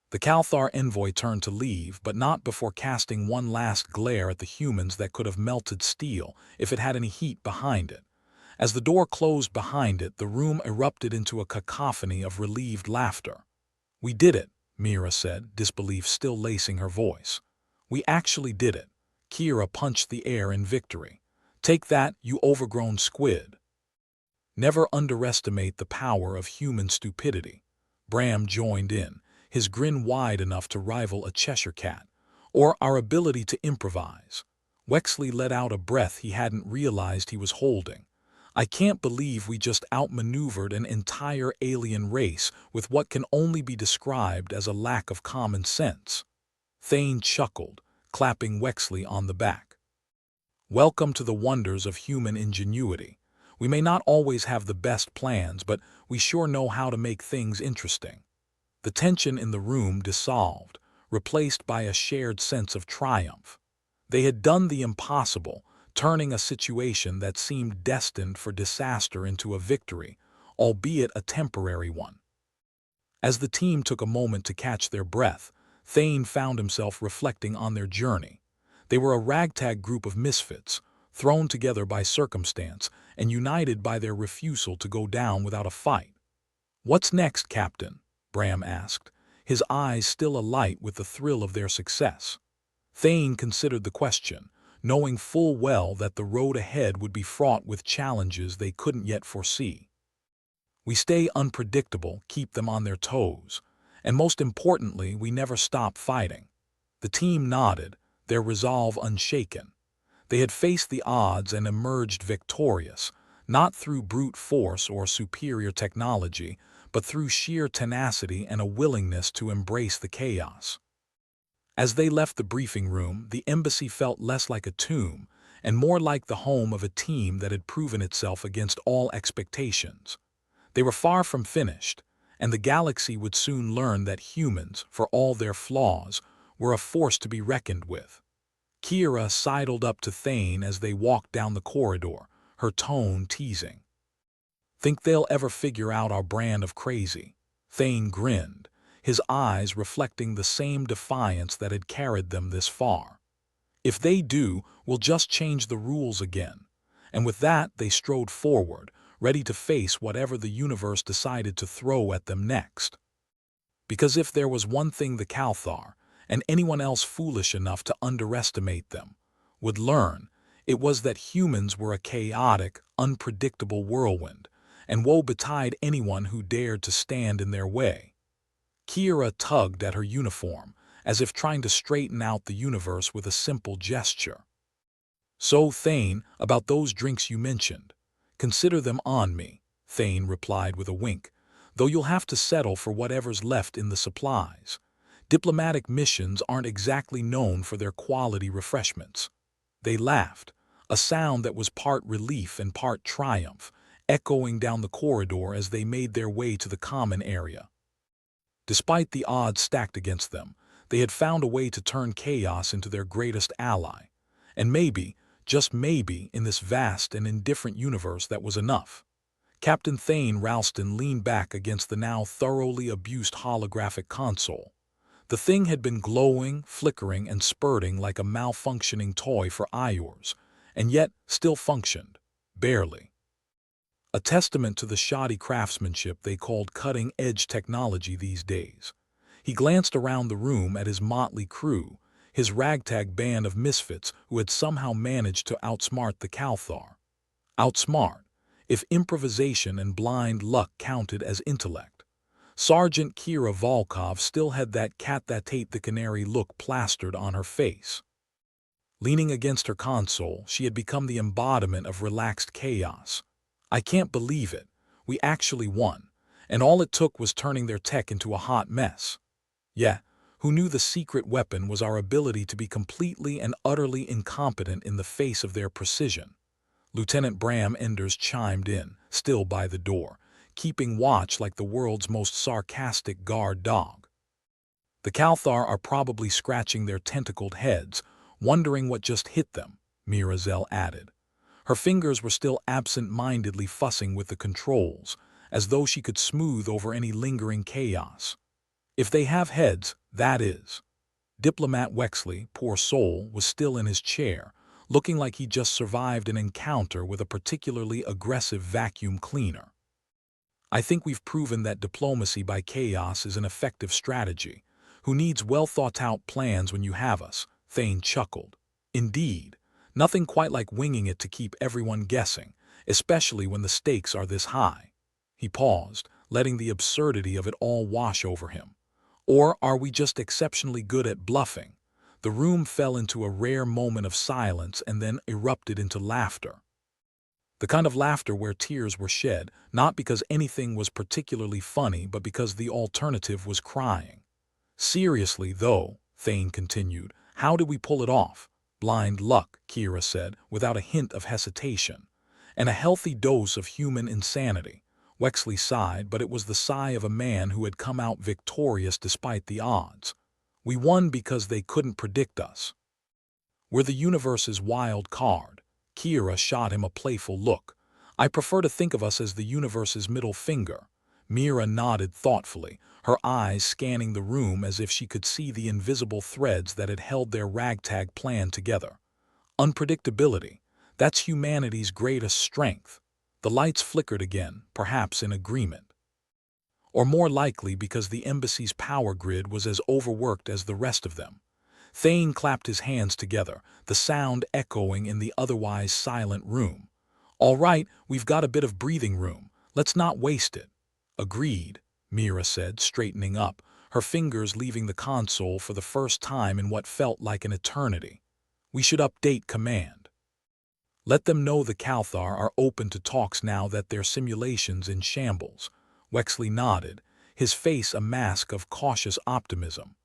The Calthar envoy turned to leave, but not before casting one last glare at the humans that could have melted steel if it had any heat behind it. As the door closed behind it, the room erupted into a cacophony of relieved laughter. "We did it," Mira said, disbelief still lacing her voice. "We actually did it." Kira punched the air in victory. "Take that, you overgrown squid." "Never underestimate the power of human stupidity." Bram joined in, his grin wide enough to rival a Cheshire cat. "Or our ability to improvise." Wexley let out a breath he hadn't realized he was holding. "I can't believe we just outmaneuvered an entire alien race with what can only be described as a lack of common sense." Thane chuckled, clapping Wexley on the back. "Welcome to the wonders of human ingenuity. We may not always have the best plans, but we sure know how to make things interesting." The tension in the room dissolved, replaced by a shared sense of triumph. They had done the impossible, turning a situation that seemed destined for disaster into a victory, albeit a temporary one. As the team took a moment to catch their breath, Thane found himself reflecting on their journey. They were a ragtag group of misfits, thrown together by circumstance and united by their refusal to go down without a fight. "What's next, Captain?" Bram asked, his eyes still alight with the thrill of their success. Thane considered the question, knowing full well that the road ahead would be fraught with challenges they couldn't yet foresee. "We stay unpredictable, keep them on their toes, and most importantly, we never stop fighting." The team nodded, their resolve unshaken. They had faced the odds and emerged victorious, not through brute force or superior technology, but through sheer tenacity and a willingness to embrace the chaos. As they left the briefing room, the embassy felt less like a tomb and more like the home of a team that had proven itself against all expectations. They were far from finished, and the galaxy would soon learn that humans, for all their flaws, were a force to be reckoned with. Kira sidled up to Thane as they walked down the corridor, her tone teasing. "Think they'll ever figure out our brand of crazy?" Thane grinned, his eyes reflecting the same defiance that had carried them this far. "If they do, we'll just change the rules again." And with that, they strode forward, ready to face whatever the universe decided to throw at them next. Because if there was one thing the Calthar, and anyone else foolish enough to underestimate them, would learn, it was that humans were a chaotic, unpredictable whirlwind, and woe betide anyone who dared to stand in their way. Kira tugged at her uniform, as if trying to straighten out the universe with a simple gesture. "So, Thane, about those drinks you mentioned. Consider them on me," Thane replied with a wink, "though you'll have to settle for whatever's left in the supplies. Diplomatic missions aren't exactly known for their quality refreshments." They laughed, a sound that was part relief and part triumph, echoing down the corridor as they made their way to the common area. Despite the odds stacked against them, they had found a way to turn chaos into their greatest ally. And maybe, just maybe, in this vast and indifferent universe that was enough. Captain Thane Ralston leaned back against the now thoroughly abused holographic console. The thing had been glowing, flickering, and spurting like a malfunctioning toy for Iors, and yet still functioned. Barely. A testament to the shoddy craftsmanship they called cutting-edge technology these days. He glanced around the room at his motley crew, his ragtag band of misfits who had somehow managed to outsmart the Cathar. Outsmart, if improvisation and blind luck counted as intellect. Sergeant Kira Volkov still had that cat-that-ate-the-canary look plastered on her face. Leaning against her console, she had become the embodiment of relaxed chaos. I can't believe it. We actually won, and all it took was turning their tech into a hot mess. Yeah, who knew the secret weapon was our ability to be completely and utterly incompetent in the face of their precision? Lieutenant Bram Enders chimed in, still by the door, keeping watch like the world's most sarcastic guard dog. The Cathar are probably scratching their tentacled heads, wondering what just hit them, Mirazel added. Her fingers were still absent-mindedly fussing with the controls, as though she could smooth over any lingering chaos. If they have heads, that is. Diplomat Wexley, poor soul, was still in his chair, looking like he'd just survived an encounter with a particularly aggressive vacuum cleaner. I think we've proven that diplomacy by chaos is an effective strategy. Who needs well-thought-out plans when you have us? Thane chuckled. Indeed. Nothing quite like winging it to keep everyone guessing, especially when the stakes are this high. He paused, letting the absurdity of it all wash over him. Or are we just exceptionally good at bluffing? The room fell into a rare moment of silence and then erupted into laughter. The kind of laughter where tears were shed, not because anything was particularly funny, but because the alternative was crying. Seriously, though, Thane continued, how did we pull it off? Blind luck, Kira said, without a hint of hesitation. And a healthy dose of human insanity. Wexley sighed, but it was the sigh of a man who had come out victorious despite the odds. We won because they couldn't predict us. We're the universe's wild card. Kira shot him a playful look. I prefer to think of us as the universe's middle finger. Mira nodded thoughtfully, her eyes scanning the room as if she could see the invisible threads that had held their ragtag plan together. Unpredictability. That's humanity's greatest strength. The lights flickered again, perhaps in agreement. Or more likely because the embassy's power grid was as overworked as the rest of them. Thane clapped his hands together, the sound echoing in the otherwise silent room. All right, we've got a bit of breathing room. Let's not waste it. Agreed, Mira said, straightening up, her fingers leaving the console for the first time in what felt like an eternity. We should update command. Let them know the Cathar are open to talks now that their simulation's in shambles. Wexley nodded, his face a mask of cautious optimism.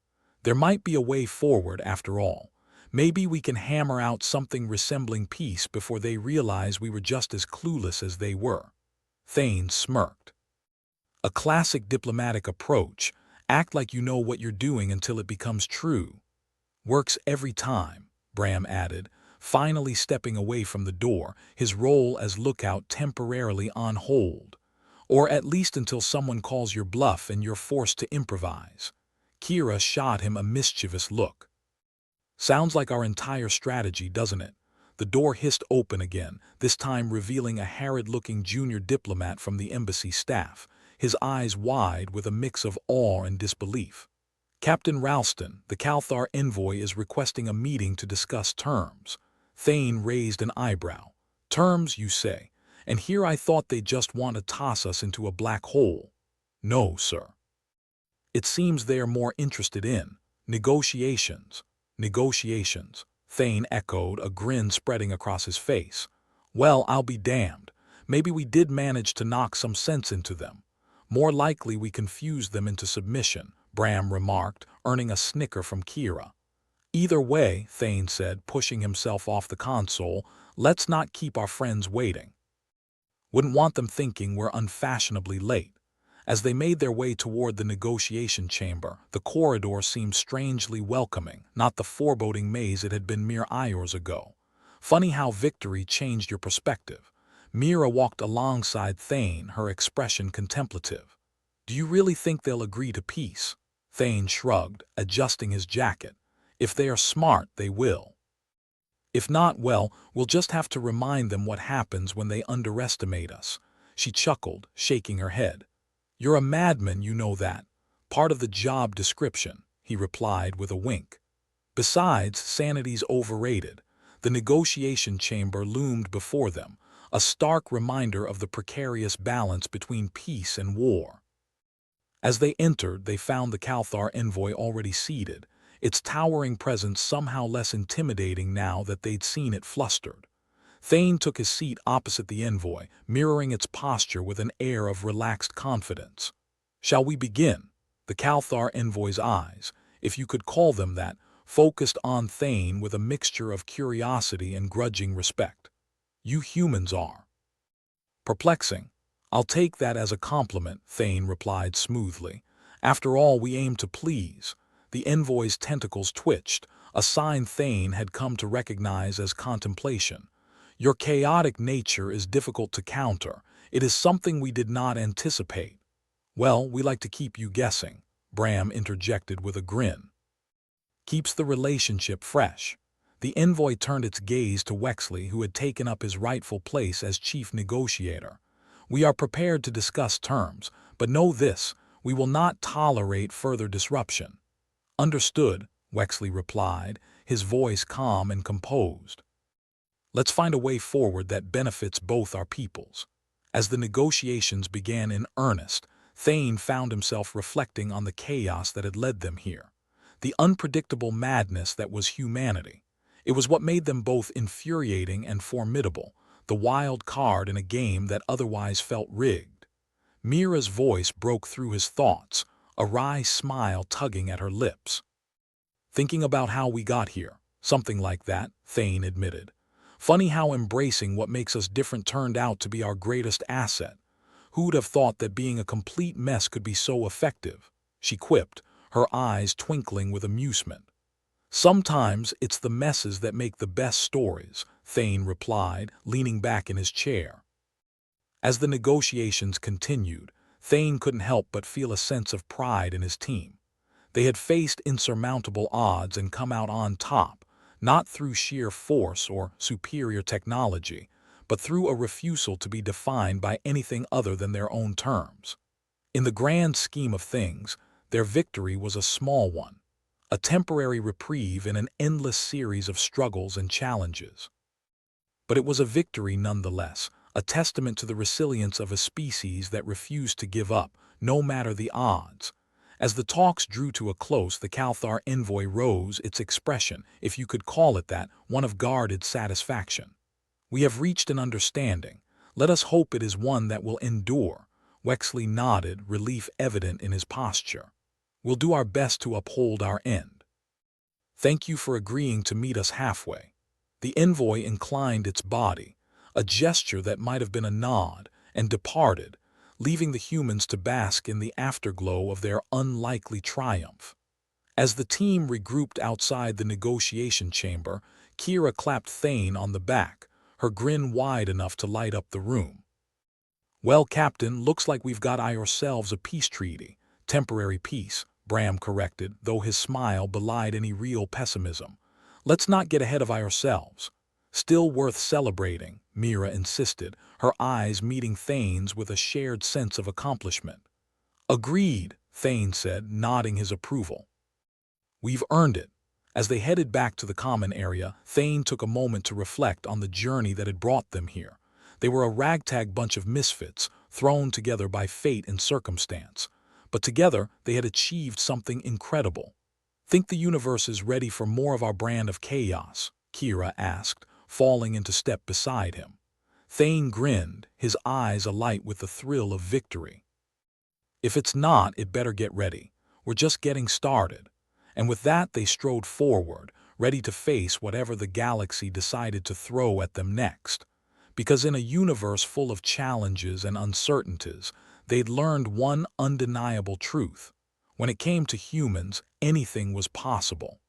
There might be a way forward after all. Maybe we can hammer out something resembling peace before they realize we were just as clueless as they were. Thane smirked. A classic diplomatic approach, act like you know what you're doing until it becomes true. Works every time, Bram added, finally stepping away from the door, his role as lookout temporarily on hold. Or at least until someone calls your bluff and you're forced to improvise. Kira shot him a mischievous look. Sounds like our entire strategy, doesn't it? The door hissed open again, this time revealing a harried-looking junior diplomat from the embassy staff, his eyes wide with a mix of awe and disbelief. Captain Ralston, the Cathar envoy, is requesting a meeting to discuss terms. Thane raised an eyebrow. Terms, you say? And here I thought they'd just want to toss us into a black hole. No, sir. It seems they're more interested in negotiations. Negotiations, Thane echoed, a grin spreading across his face. Well, I'll be damned. Maybe we did manage to knock some sense into them. More likely we confused them into submission, Bram remarked, earning a snicker from Kira. Either way, Thane said, pushing himself off the console, let's not keep our friends waiting. Wouldn't want them thinking we're unfashionably late. As they made their way toward the negotiation chamber, the corridor seemed strangely welcoming, not the foreboding maze it had been mere hours ago. Funny how victory changed your perspective. Mira walked alongside Thane, her expression contemplative. "Do you really think they'll agree to peace?" Thane shrugged, adjusting his jacket. "If they are smart, they will. If not, well, we'll just have to remind them what happens when they underestimate us." She chuckled, shaking her head. "You're a madman, you know that. Part of the job description," he replied with a wink. Besides, sanity's overrated. The negotiation chamber loomed before them, a stark reminder of the precarious balance between peace and war. As they entered, they found the Calthar envoy already seated, its towering presence somehow less intimidating now that they'd seen it flustered. Thane took his seat opposite the envoy, mirroring its posture with an air of relaxed confidence. "Shall we begin?" The Calthar envoy's eyes, if you could call them that, focused on Thane with a mixture of curiosity and grudging respect. "You humans are perplexing." "I'll take that as a compliment," Thane replied smoothly. "After all, we aim to please." The envoy's tentacles twitched, a sign Thane had come to recognize as contemplation. "Your chaotic nature is difficult to counter. It is something we did not anticipate." "Well, we like to keep you guessing," Bram interjected with a grin. "Keeps the relationship fresh." The envoy turned its gaze to Wexley, who had taken up his rightful place as chief negotiator. "We are prepared to discuss terms, but know this, we will not tolerate further disruption." "Understood," Wexley replied, his voice calm and composed. "Let's find a way forward that benefits both our peoples." As the negotiations began in earnest, Thane found himself reflecting on the chaos that had led them here. The unpredictable madness that was humanity. It was what made them both infuriating and formidable, the wild card in a game that otherwise felt rigged. Mira's voice broke through his thoughts, a wry smile tugging at her lips. "Thinking about how we got here." "Something like that," Thane admitted. "Funny how embracing what makes us different turned out to be our greatest asset. Who'd have thought that being a complete mess could be so effective?" She quipped, her eyes twinkling with amusement. "Sometimes it's the messes that make the best stories," Thane replied, leaning back in his chair. As the negotiations continued, Thane couldn't help but feel a sense of pride in his team. They had faced insurmountable odds and come out on top, not through sheer force or superior technology, but through a refusal to be defined by anything other than their own terms. In the grand scheme of things, their victory was a small one, a temporary reprieve in an endless series of struggles and challenges. But it was a victory nonetheless, a testament to the resilience of a species that refused to give up, no matter the odds. As the talks drew to a close, the Calthar envoy rose, its expression, if you could call it that, one of guarded satisfaction. "We have reached an understanding. Let us hope it is one that will endure." Wexley nodded, relief evident in his posture. "We'll do our best to uphold our end." "Thank you for agreeing to meet us halfway." The envoy inclined its body, a gesture that might have been a nod, and departed, leaving the humans to bask in the afterglow of their unlikely triumph. As the team regrouped outside the negotiation chamber, Kira clapped Thane on the back, her grin wide enough to light up the room. "Well, Captain, looks like we've got ourselves a peace treaty." "Temporary peace," Bram corrected, though his smile belied any real pessimism. "Let's not get ahead of ourselves." "Still worth celebrating," Mira insisted, her eyes meeting Thane's with a shared sense of accomplishment. "Agreed," Thane said, nodding his approval. "We've earned it." As they headed back to the common area, Thane took a moment to reflect on the journey that had brought them here. They were a ragtag bunch of misfits, thrown together by fate and circumstance. But together, they had achieved something incredible. "Think the universe is ready for more of our brand of chaos?" Kira asked, falling into step beside him. Thane grinned, his eyes alight with the thrill of victory. "If it's not, it better get ready. We're just getting started." And with that, they strode forward, ready to face whatever the galaxy decided to throw at them next. Because in a universe full of challenges and uncertainties, they'd learned one undeniable truth. When it came to humans, anything was possible.